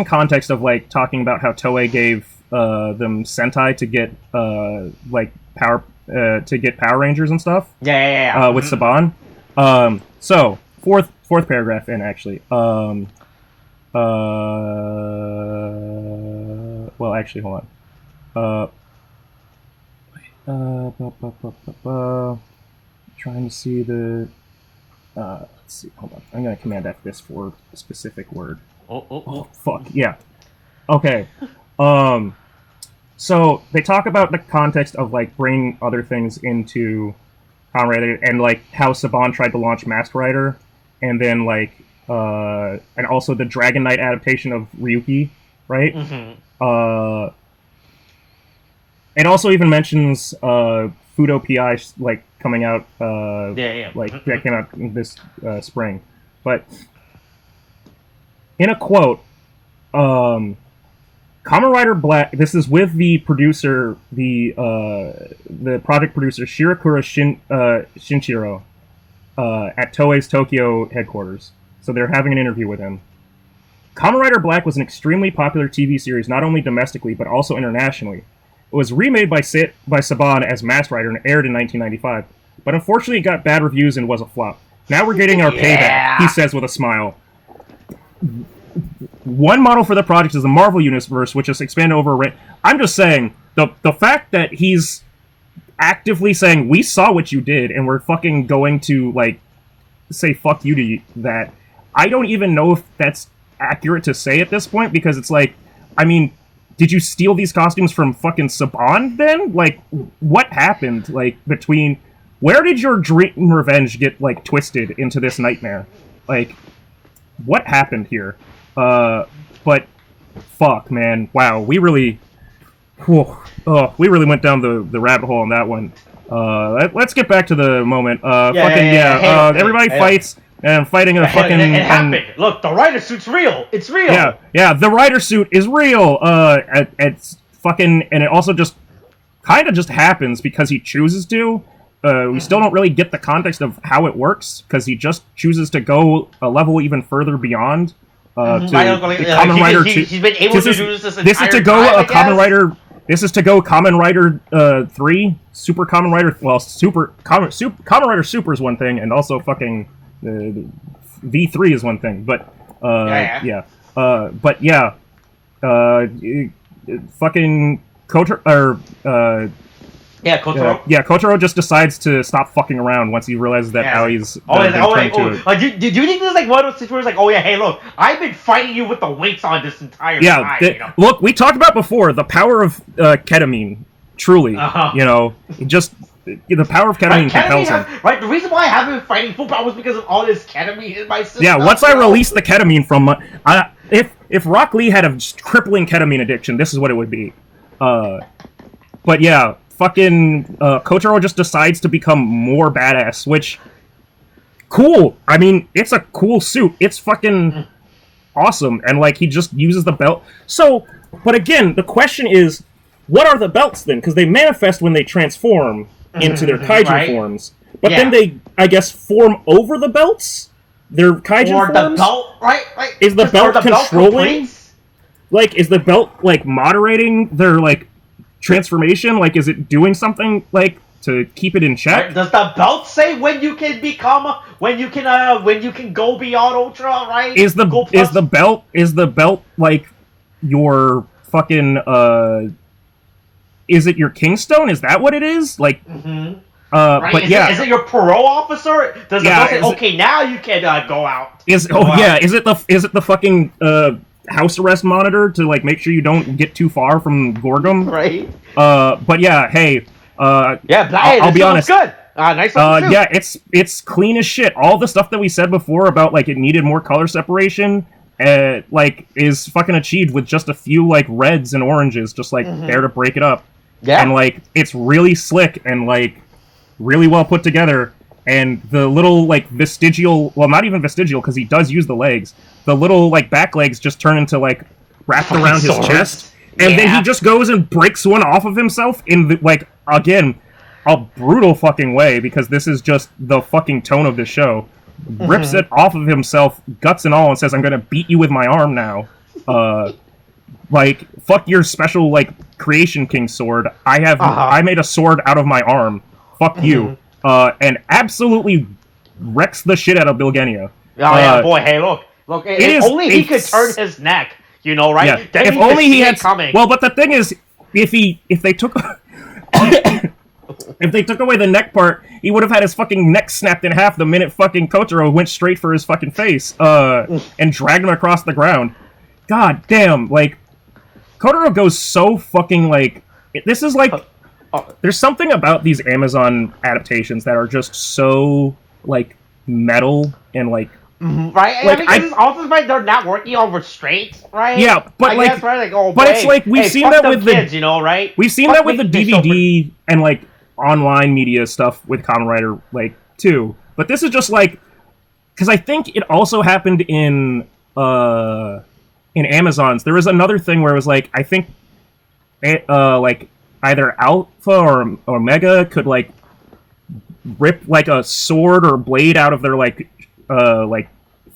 Speaker 3: context of like talking about how Toei gave them Sentai to get Power Rangers and stuff.
Speaker 2: Yeah.
Speaker 3: With Saban. So fourth paragraph in actually. Well, actually, hold on. Trying to see the. Let's see. Hold on. I'm gonna Command F this for a specific word. Oh, fuck yeah. Okay. So they talk about the context of like bringing other things into Kamen Rider and like how Saban tried to launch Masked Rider, and then like and also the Dragon Knight adaptation of Ryuki, right?
Speaker 2: Mm-hmm.
Speaker 3: It also even mentions Fudo PI like coming out. Like that came out this spring, but in a quote, Kamen Rider Black. This is with the producer, the project producer Shirakura Shinchiro at Toei's Tokyo headquarters. So they're having an interview with him. Kamen Rider Black was an extremely popular TV series, not only domestically but also internationally. It was remade by Saban as Masked Rider and aired in 1995, but unfortunately it got bad reviews and was a flop. Now we're getting our payback, he says with a smile. One model for the project is the Marvel Universe, which has expanded over. I'm just saying, the fact that he's actively saying, we saw what you did, and we're fucking going to, like, say fuck you to that, I don't even know if that's accurate to say at this point, because it's like, I mean, did you steal these costumes from fucking Saban then? Like, what happened, like, between... Where did your dream revenge get, like, twisted into this nightmare? Like, what happened here? But fuck, man. Wow, we really... we really went down the rabbit hole on that one. Let's get back to the moment. Everybody fights... And fighting a fucking...
Speaker 2: It happened. Look, the rider suit's real. It's real.
Speaker 3: Yeah, the rider suit is real. It's fucking... And it also just... Kind of just happens because he chooses to. We still don't really get the context of how it works, because he just chooses to go a level even further beyond. Kamen Rider 2.
Speaker 2: He's been able to do this entire
Speaker 3: This is to go
Speaker 2: time,
Speaker 3: Kamen Rider... This is to go Kamen Rider 3, Super Kamen Rider... Well, Kamen Rider Super is one thing, and also fucking... V3 is one thing, but fucking
Speaker 2: Yeah, Kotaro.
Speaker 3: Kotaro just decides to stop fucking around once he realizes that Aoi's
Speaker 2: Do you think this is like one of those situations like, oh yeah, hey look, I've been fighting you with the weights on this entire time.
Speaker 3: Look, we talked about before the power of ketamine. Truly, just the power of ketamine compels him.
Speaker 2: Right, the reason why I haven't been fighting full power was because of all this ketamine in my system.
Speaker 3: Yeah, once I released the ketamine from if Rock Lee had a crippling ketamine addiction, this is what it would be. But yeah. Fucking Kotaro just decides to become more badass, which cool. I mean, it's a cool suit. It's fucking awesome, and like he just uses the belt. So, but again, the question is, what are the belts then? Because they manifest when they transform into their kaiju forms, but then they, I guess, form over the belts. Their kaiju forms.
Speaker 2: The belt, right?
Speaker 3: Is the belt controlling? Like, is the belt like moderating their like transformation? Like, is it doing something like to keep it in check?
Speaker 2: Right. Does the belt say when you can go beyond Ultra? Right?
Speaker 3: Is the belt like your fucking is it your Kingstone? Is that what it is? Like,
Speaker 2: right?
Speaker 3: But
Speaker 2: is it your parole officer? Does the belt say, okay, now you can go out?
Speaker 3: Is it the fucking house arrest monitor to like make sure you don't get too far from Gorgum?
Speaker 2: Right.
Speaker 3: But yeah, hey.
Speaker 2: I'll be honest. Good. Nice.
Speaker 3: Yeah, it's clean as shit. All the stuff that we said before about like it needed more color separation, like is fucking achieved with just a few like reds and oranges, just like there to break it up. Yeah. And like it's really slick and like really well put together. And the little, like, vestigial... Well, not even vestigial, because he does use the legs. The little, like, back legs just turn into, like, wrapped around his chest. And then he just goes and breaks one off of himself in, the, like, again, a brutal fucking way, because this is just the fucking tone of the show. Rips it off of himself, guts and all, and says, I'm gonna beat you with my arm now. Like, fuck your special, like, Creation King sword. I made a sword out of my arm. Fuck you. And absolutely wrecks the shit out of Bilgenia.
Speaker 2: Boy, hey, look, if only he could turn his neck, right?
Speaker 3: Yeah. If only he had coming. Well, but the thing is, if they took if they took away the neck part, he would have had his fucking neck snapped in half the minute fucking Kotaro went straight for his fucking face, and dragged him across the ground. God damn, like Kotaro goes so fucking like this is like. There's something about these Amazon adaptations that are just so, like, metal and, like...
Speaker 2: Right? Like, it's also like they're not working on restraints, right?
Speaker 3: Yeah, but,
Speaker 2: I guess, right? Like,
Speaker 3: but it's like, we've seen that with
Speaker 2: kids, right?
Speaker 3: We've seen that with the DVD and, like, online media stuff with Kamen Rider, like, too. But this is just, like... Because I think it also happened in Amazon's. There was another thing where it was, like, I think... like... Either Alpha or Omega could like rip like a sword or blade out of their like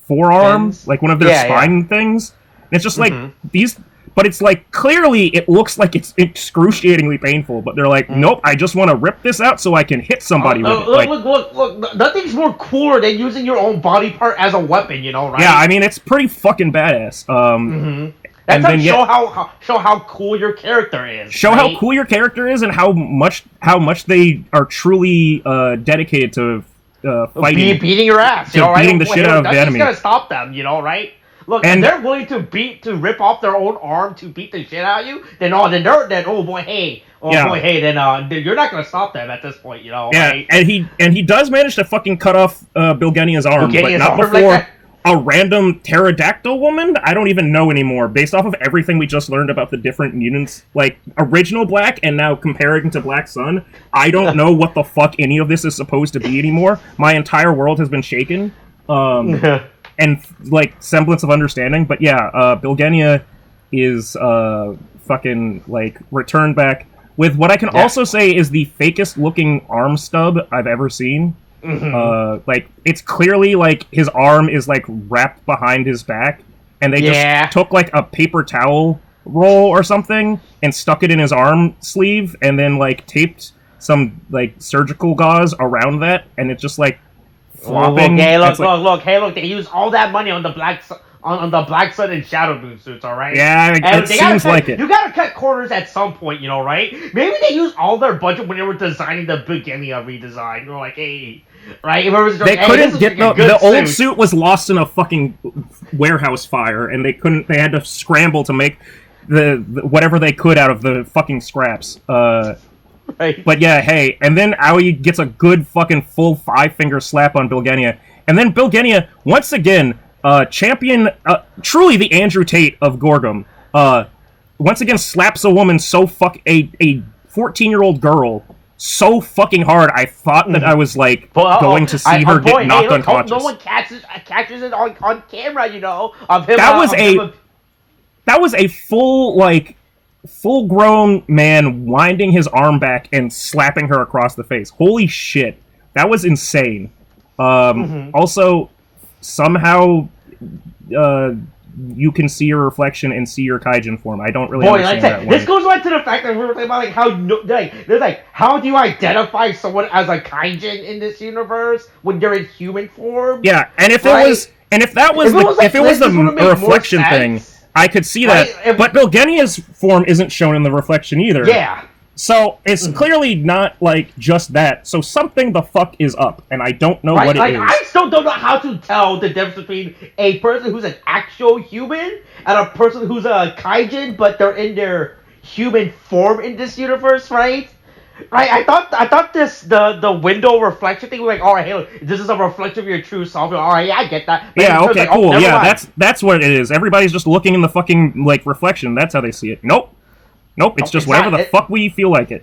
Speaker 3: forearm, like one of their spine things. And it's just like these, but it's like clearly it looks like it's excruciatingly painful. But they're like, nope, I just want to rip this out so I can hit somebody with it.
Speaker 2: Look! Nothing's more cooler than using your own body part as a weapon, right?
Speaker 3: Yeah, I mean it's pretty fucking badass.
Speaker 2: That's show how cool your character is.
Speaker 3: Show how cool your character is and how much they are truly dedicated to fighting,
Speaker 2: beating your ass,
Speaker 3: beating the shit out of the enemy.
Speaker 2: That's gonna stop them, right? Look, and if they're willing to rip off their own arm to beat the shit out of you, then you're not gonna stop them at this point,
Speaker 3: Yeah,
Speaker 2: right?
Speaker 3: and he does manage to fucking cut off Bilgenia's arm, but not before. Like a random pterodactyl woman? I don't even know anymore, based off of everything we just learned about the different mutants, like, original Black and now comparing to Black Sun. I don't know what the fuck any of this is supposed to be anymore. My entire world has been shaken. And, like, semblance of understanding. But yeah, Bilgenia is, fucking, like, returned back with what I can also say is the fakest looking arm stub I've ever seen. Like, it's clearly, like, his arm is, like, wrapped behind his back, and they just took, like, a paper towel roll or something, and stuck it in his arm sleeve, and then, like, taped some, like, surgical gauze around that, and it's just, like, flopping.
Speaker 2: Look, hey, look, they used all that money on the on the Black Sun and Shadow Moon suits, all right?
Speaker 3: Yeah, it seems like it.
Speaker 2: You gotta cut corners at some point, you know, right? Maybe they used all their budget when they were designing the Beginning redesign. They're like, hey, right?
Speaker 3: They couldn't get the old suit was lost in a fucking warehouse fire, and they had to scramble to make the whatever they could out of the fucking scraps.
Speaker 2: Right.
Speaker 3: But yeah, hey, and then Aoi gets a good fucking full 5-finger slap on Bilgenia, and then Bilgenia once again, champion, truly the Andrew Tate of Gorgum, once again slaps a woman a 14-year-old girl so fucking hard. I thought that I was like going to see her get knocked unconscious.
Speaker 2: No one catches it on camera, you know. Of him.
Speaker 3: That was a full-grown man winding his arm back and slapping her across the face. Holy shit. That was insane. Also, somehow, you can see your reflection and see your Kaijin form. I don't really understand that one.
Speaker 2: This goes back to the fact that we were talking about, how do you identify someone as a Kaijin in this universe when you're in human form?
Speaker 3: Yeah, and if it was the reflection thing, I could see that, but Bilgenia's form isn't shown in the reflection either.
Speaker 2: Yeah.
Speaker 3: So, it's clearly not, just that. So something the fuck is up, and I don't know what it is.
Speaker 2: I still don't know how to tell the difference between a person who's an actual human and a person who's a Kaijin, but they're in their human form in this universe, right? Right, I thought the window reflection thing was like, alright, hey, this is a reflection of your true self. Alright, yeah, I get that. But
Speaker 3: yeah, okay, cool. Yeah, that's what it is. Everybody's just looking in the fucking reflection. That's how they see it. Nope, it's just whatever the fuck we feel like it.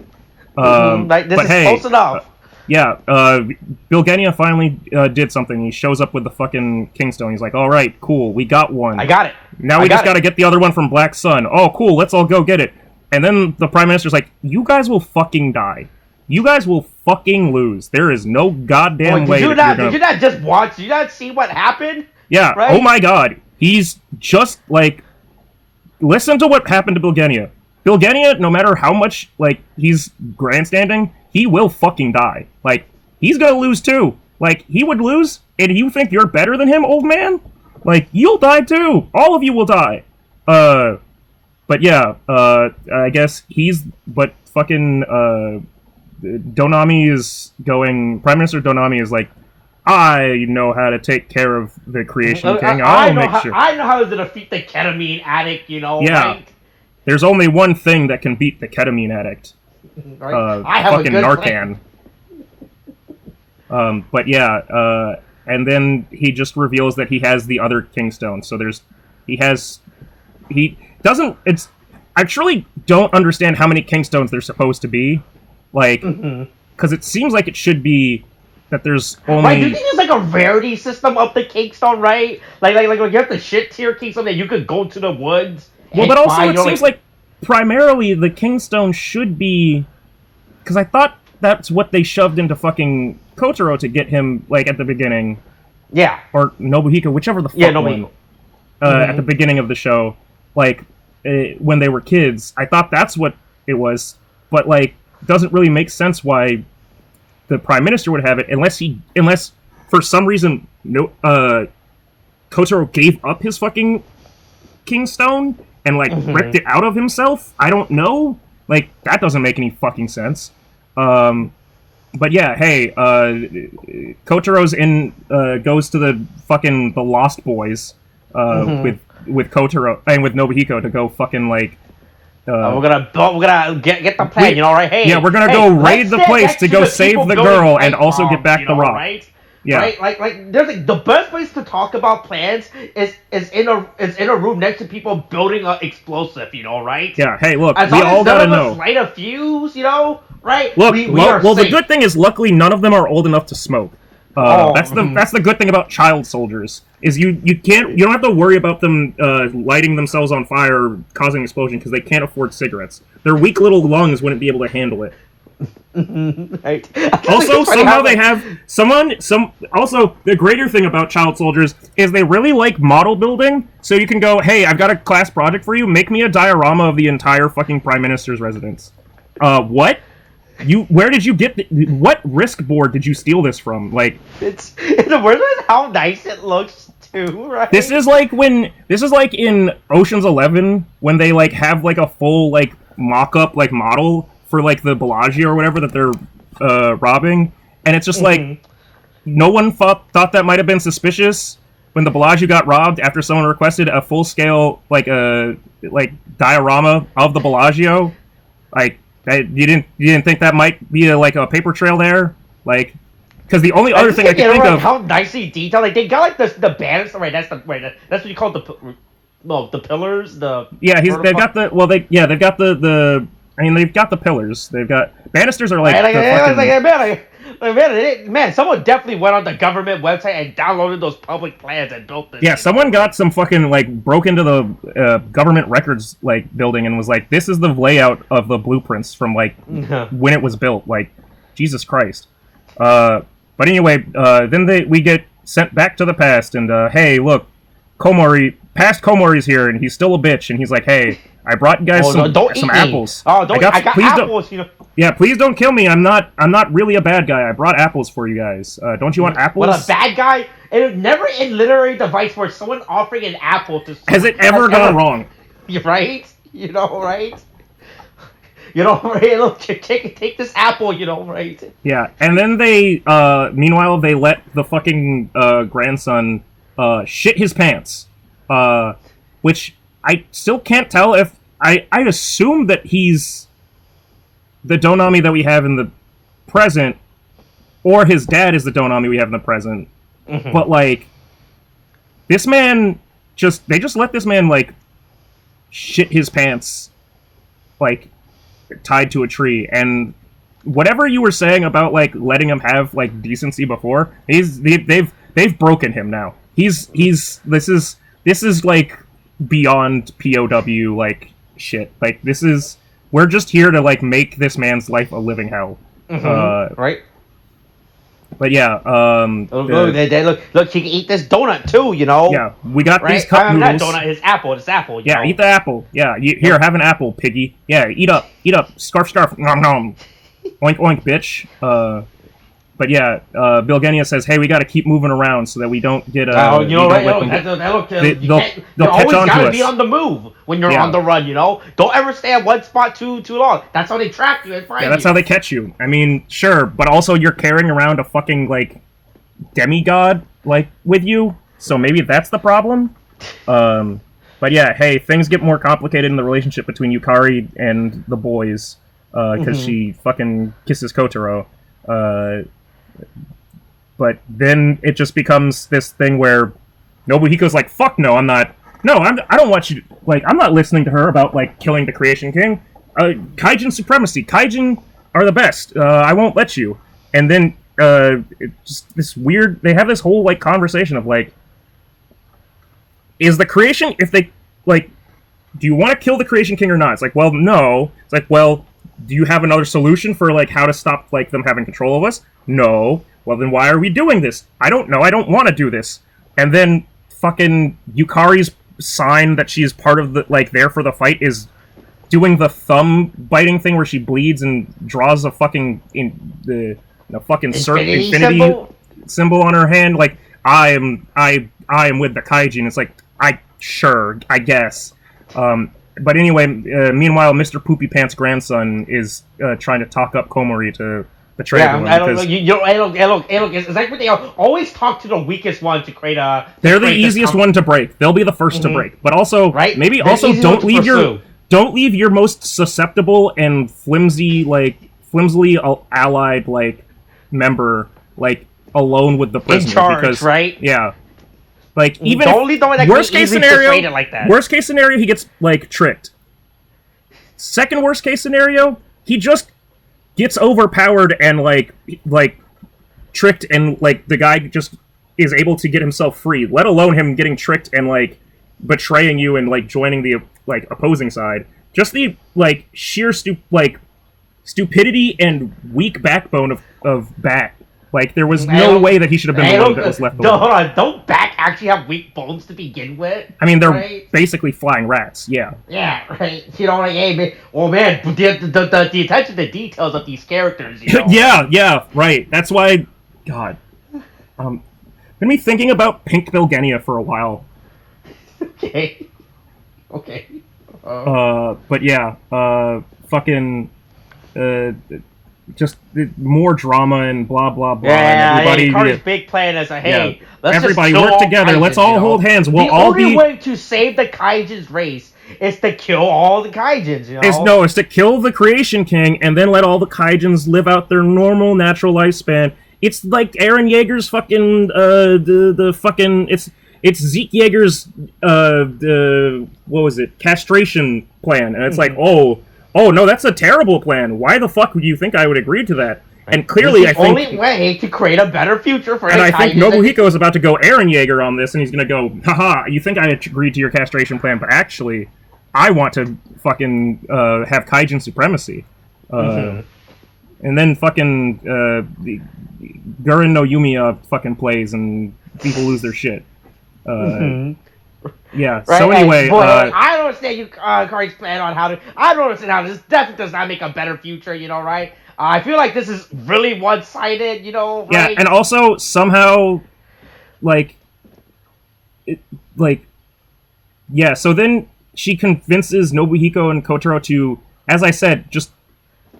Speaker 2: This is close enough.
Speaker 3: Bilgenia finally did something. He shows up with the fucking Kingstone. He's like, alright, cool, we got one.
Speaker 2: I got it.
Speaker 3: Now we just gotta get the other one from Black Sun. Oh, cool, let's all go get it. And then the Prime Minister's like, you guys will fucking die. You guys will fucking lose. There is no goddamn way that
Speaker 2: Did you not just watch? Did you not see what happened?
Speaker 3: Yeah, right? Oh my god. He's just, listen to what happened to Bilgenia. Bilgenia, no matter how much, he's grandstanding, he will fucking die. He's gonna lose too. He would lose, and you think you're better than him, old man? You'll die too. All of you will die. But yeah, I guess fucking, Donami is going, Prime Minister Donami is like, I know how to take care of the Creation King, I know
Speaker 2: how to defeat the ketamine addict, you know,
Speaker 3: yeah.
Speaker 2: Right?
Speaker 3: There's only one thing that can beat the ketamine addict.
Speaker 2: Right? I have
Speaker 3: fucking Narcan. But yeah, and then he just reveals that he has the other Kingstone, so I truly don't understand how many Kingstones there's supposed to be. Because it seems like it should be that there's only...
Speaker 2: Right, do you think there's a rarity system of the Kingstone, right? Like you have the shit tier Kingstone that you could go to the woods.
Speaker 3: Well, but also it seems like primarily the Kingstone should be... Because I thought that's what they shoved into fucking Kotaro to get him, at the beginning.
Speaker 2: Yeah.
Speaker 3: Or Nobuhiko, whichever the fuck one. At the beginning of the show. When they were kids, I thought that's what it was, but doesn't really make sense why the Prime Minister would have it unless for some reason Kotaro gave up his fucking Kingstone and ripped it out of himself. I don't know. That doesn't make any fucking sense. But yeah, hey, Kotaro's goes to the Lost Boys with Kotaro and with Nobuhiko to go fucking
Speaker 2: we're gonna get the plan, you know, right? Hey,
Speaker 3: yeah, we're gonna go raid the place to go save the girl and also get back the rock.
Speaker 2: Right?
Speaker 3: Yeah,
Speaker 2: right. There's the best place to talk about plans is in a room next to people building an explosive, you know, right?
Speaker 3: Yeah. Hey, look, we all gotta know.
Speaker 2: Light a fuse, you know, right?
Speaker 3: Look, the good thing is, luckily, none of them are old enough to smoke. That's the good thing about child soldiers is you don't have to worry about them lighting themselves on fire or causing an explosion because they can't afford cigarettes. Their weak little lungs wouldn't be able to handle it.
Speaker 2: Right.
Speaker 3: Also, somehow they have Also, the greater thing about child soldiers is they really like model building. So you can go, hey, I've got a class project for you. Make me a diorama of the entire fucking Prime Minister's residence. What? Where did you get what risk board did you steal this from?
Speaker 2: It's the worst is how nice it looks too, right?
Speaker 3: This is like in Ocean's 11 when they like have like a full like mock-up like model for like the Bellagio or whatever that they're robbing, and it's just like no one thought that might have been suspicious when the Bellagio got robbed after someone requested a full-scale like diorama of the Bellagio. Like you didn't think that might be a paper trail there, like. Because the only other thing I can think of,
Speaker 2: how nicely detailed, like they got like the banister, right? That's what you call the pillars.
Speaker 3: They've got the I mean they've got the pillars. They've got banisters are like
Speaker 2: man, someone definitely went on the government website and downloaded those public plans and built this.
Speaker 3: Yeah, someone got some fucking like broke into the government records like building and was like, this is the layout of the blueprints from like when it was built. Like, Jesus Christ. But anyway, then we get sent back to the past, and hey, look, past Komori's here, and he's still a bitch, and he's like, hey, I brought you guys some apples.
Speaker 2: Oh, I got apples, you know.
Speaker 3: Yeah, please don't kill me. I'm not really a bad guy. I brought apples for you guys. Don't you want apples?
Speaker 2: What, a bad guy? And never in literary device where someone offering an apple to someone
Speaker 3: has it ever gone wrong?
Speaker 2: You're right. You know, right? You know, right? Look, take this apple, you know, right?
Speaker 3: Yeah, and then they, meanwhile, they let the fucking grandson shit his pants, which I still can't tell if I assume that he's the Donami that we have in the present, or his dad is the Donami we have in the present. Mm-hmm. But like, this man they just let this man like shit his pants, like, tied to a tree. And whatever you were saying about like letting him have like decency before, they've broken him now. This is like beyond POW like shit. Like, we're just here to like make this man's life a living hell.
Speaker 2: Mm-hmm. Right.
Speaker 3: But yeah,
Speaker 2: look, he can eat this donut too, you know.
Speaker 3: Yeah, we got these cup noodles.
Speaker 2: Not donut, his apple.
Speaker 3: Yeah, eat the apple. Yeah, here, have an apple, piggy. Yeah, eat up, scarf, nom nom, oink oink, bitch. But yeah, Bill Genia says, hey, we got to keep moving around so that we don't get.
Speaker 2: You always got to be on the move when you're on the run. You know, don't ever stay at one spot too long. That's how they track you and find you.
Speaker 3: Yeah, that's how they catch you. I mean, sure, but also you're carrying around a fucking like demigod like with you, so maybe that's the problem. But yeah, hey, things get more complicated in the relationship between Yukari and the boys because she fucking kisses Kotaro. But then it just becomes this thing where Nobuhiko's like, fuck no, I don't want you to, like, I'm not listening to her about, like, killing the Creation King. Kaijin supremacy. Kaijin are the best. I won't let you. And then, just this weird, they have this whole, like, conversation of, like, is the Creation, if they, like, do you want to kill the Creation King or not? It's like, well, no. It's like, well, do you have another solution for, like, how to stop, like, them having control of us? No. Well, then why are we doing this? I don't know. I don't want to do this. And then fucking Yukari's sign that she's part of the, like, there for the fight is doing the thumb biting thing where she bleeds and draws a fucking infinity symbol on her hand. Like, I am with the Kaijin. It's like, I guess. But anyway, meanwhile, Mr. Poopy Pants' grandson is trying to talk up Komori to betray everyone.
Speaker 2: It's like they always talk to the weakest one to create a...
Speaker 3: They're the easiest one to break. They'll be the first to break. But also, maybe also don't leave your most susceptible and flimsily allied, like, member, like, alone with the prisoner.
Speaker 2: In charge,
Speaker 3: because,
Speaker 2: right?
Speaker 3: Yeah. Like, even
Speaker 2: don't leave the one that
Speaker 3: worst case scenario,
Speaker 2: like that.
Speaker 3: Worst case scenario, he gets, like, tricked. Second worst case scenario, he just gets overpowered and, like tricked, and, like, the guy just is able to get himself free, let alone him getting tricked and, like, betraying you and, like, joining the, like, opposing side. Just the, like, sheer stupidity and weak backbone of Bat. Like, there was no way that he should have been the one that was left alone.
Speaker 2: Hold on, don't Bat actually have weak bones to begin with?
Speaker 3: I mean, they're basically flying rats, yeah.
Speaker 2: Yeah, right. You know, like, hey, man, the attention to details of these characters, you know?
Speaker 3: Yeah, right. That's why, God. been me thinking about Pink Bilgenia for a while.
Speaker 2: Okay. Okay.
Speaker 3: But yeah, fucking, just more drama and blah blah blah.
Speaker 2: Yeah,
Speaker 3: and everybody,
Speaker 2: Carter's big plan is hey, let's
Speaker 3: everybody
Speaker 2: just kill
Speaker 3: work together.
Speaker 2: Kaijins,
Speaker 3: Let's all hold hands. We'll all be.
Speaker 2: The only way to save the Kaijins race is to kill all the Kaijins.
Speaker 3: It's to kill the Creation King and then let all the Kaijins live out their normal, natural lifespan. It's like Eren Yeager's fucking the fucking it's Zeke Yeager's what was it, castration plan, and it's like oh no, that's a terrible plan. Why the fuck would you think I would agree to that? And clearly, I think
Speaker 2: only way to create a better future for.
Speaker 3: And I think Nobuhiko is about to go Eren Yeager on this, and he's going to go, haha, you think I agreed to your castration plan, but actually, I want to fucking have Kaijin supremacy. And then fucking the Gurren no Yumiya fucking plays, and people lose their shit. Yeah. Right, so anyway,
Speaker 2: I don't understand you, Kari's plan on how to. I don't understand how this definitely does not make a better future. Right? I feel like this is really one-sided. Right?
Speaker 3: Yeah, and also somehow, yeah. So then she convinces Nobuhiko and Kotaro to, as I said, just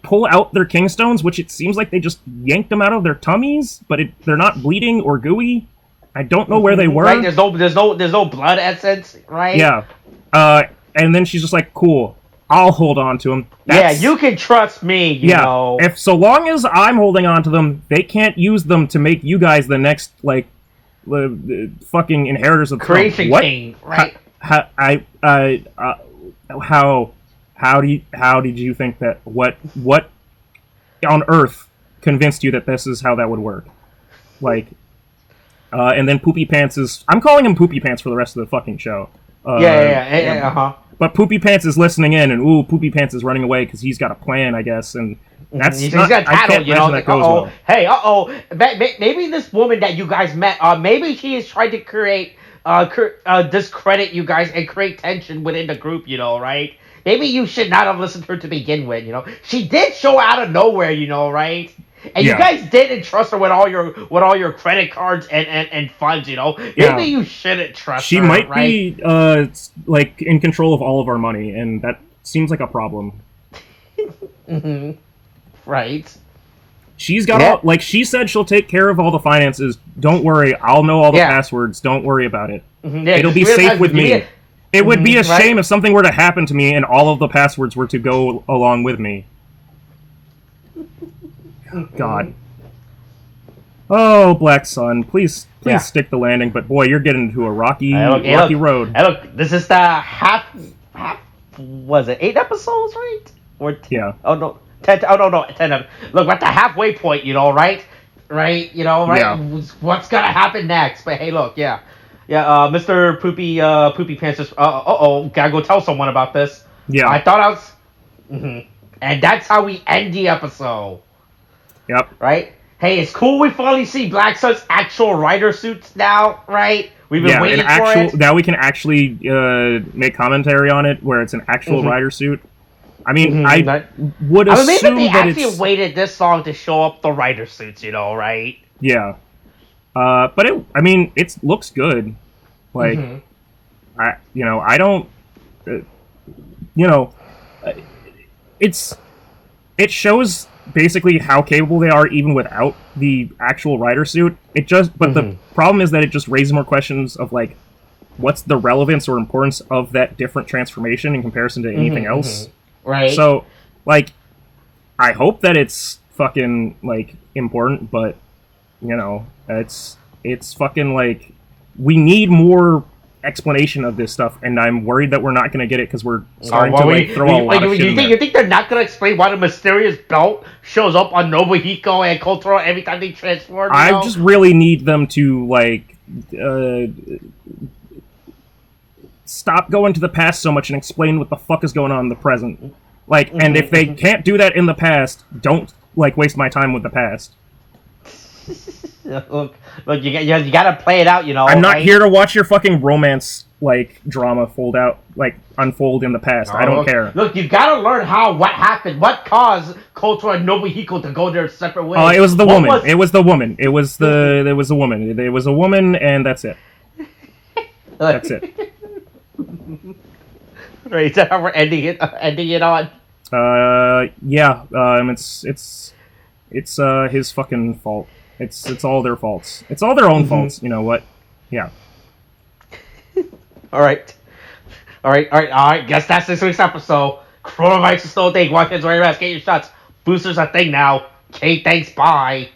Speaker 3: pull out their Kingstones, which it seems like they just yanked them out of their tummies, but they're not bleeding or gooey. I don't know where they were.
Speaker 2: Right, there's no blood essence, right?
Speaker 3: Yeah. And then she's just like, cool, I'll hold on to them.
Speaker 2: Yeah, you can trust me, you know.
Speaker 3: If so long as I'm holding on to them, they can't use them to make you guys the next, fucking inheritors of the throne.
Speaker 2: Creation King, right?
Speaker 3: How did you think that, what on earth convinced you that this is how that would work? And then Poopy Pants is... I'm calling him Poopy Pants for the rest of the fucking show. But Poopy Pants is listening in, and Poopy Pants is running away because he's got a plan, I guess, and that's
Speaker 2: he's got tattle,
Speaker 3: I can't imagine that goes well.
Speaker 2: Hey, maybe this woman that you guys met, maybe she is trying to create, discredit you guys and create tension within the group, right? Maybe you should not have listened to her to begin with, She did show out of nowhere, right? And you guys didn't trust her with all your credit cards and funds, Maybe you shouldn't trust her.
Speaker 3: She might be in control of all of our money, and that seems like a problem.
Speaker 2: Right.
Speaker 3: She's got all, she said she'll take care of all the finances. Don't worry, I'll know all the passwords. Don't worry about it. It'll be safe with me. It would be a shame if something were to happen to me and all of the passwords were to go along with me. God. Oh, Black Sun, please stick the landing. But boy, you're getting into a rocky road.
Speaker 2: Hey, look, this is the half. Was it 8 episodes, right? Or
Speaker 3: yeah.
Speaker 2: Oh no, 10. Oh no, 10. Look, we're at the halfway point, right? Right.
Speaker 3: Yeah.
Speaker 2: What's gonna happen next? But hey, look, yeah. Mr. Poopy Pants just. Gotta go tell someone about this.
Speaker 3: Yeah.
Speaker 2: I thought I was. And that's how we end the episode.
Speaker 3: Yep.
Speaker 2: Right? Hey, it's cool we finally see Black Sun's actual rider suits now, right? We've been waiting for it.
Speaker 3: Now we can actually make commentary on it where it's an actual rider suit. I mean, I would assume
Speaker 2: maybe they
Speaker 3: that
Speaker 2: actually waited this long to show up the rider suits, right?
Speaker 3: Yeah. But it looks good. I don't... it shows basically how capable they are even without the actual rider suit. But the problem is that it just raises more questions of what's the relevance or importance of that different transformation in comparison to anything else.
Speaker 2: Right.
Speaker 3: So I hope that it's fucking important, but it's fucking we need more explanation of this stuff, and I'm worried that we're not going to get it because we're starting to throw a lot of shit in there.
Speaker 2: You think they're not going to explain why the mysterious belt shows up on Nobuhiko and Kotaro every time they transform?
Speaker 3: I just really need them to stop going to the past so much and explain what the fuck is going on in the present. And if they can't do that in the past, don't waste my time with the past.
Speaker 2: Look, you gotta play it out,
Speaker 3: I'm not here to watch your fucking romance, like drama unfold in the past. I don't care.
Speaker 2: Look, you gotta learn what happened, what caused Kotor and Nobuhiko to go their separate ways.
Speaker 3: Oh, it was the woman. It was the woman. It was a woman. There was a woman, and that's it. That's it.
Speaker 2: Right, is that how we're ending it on?
Speaker 3: Yeah. It's his fucking fault. It's all their faults. It's all their own faults. You know what? Yeah.
Speaker 2: All right. Guess that's this week's episode. Coronavirus is still a thing. Watch kids wear your mask. Get your shots. Boosters a thing now. Okay, thanks. Bye.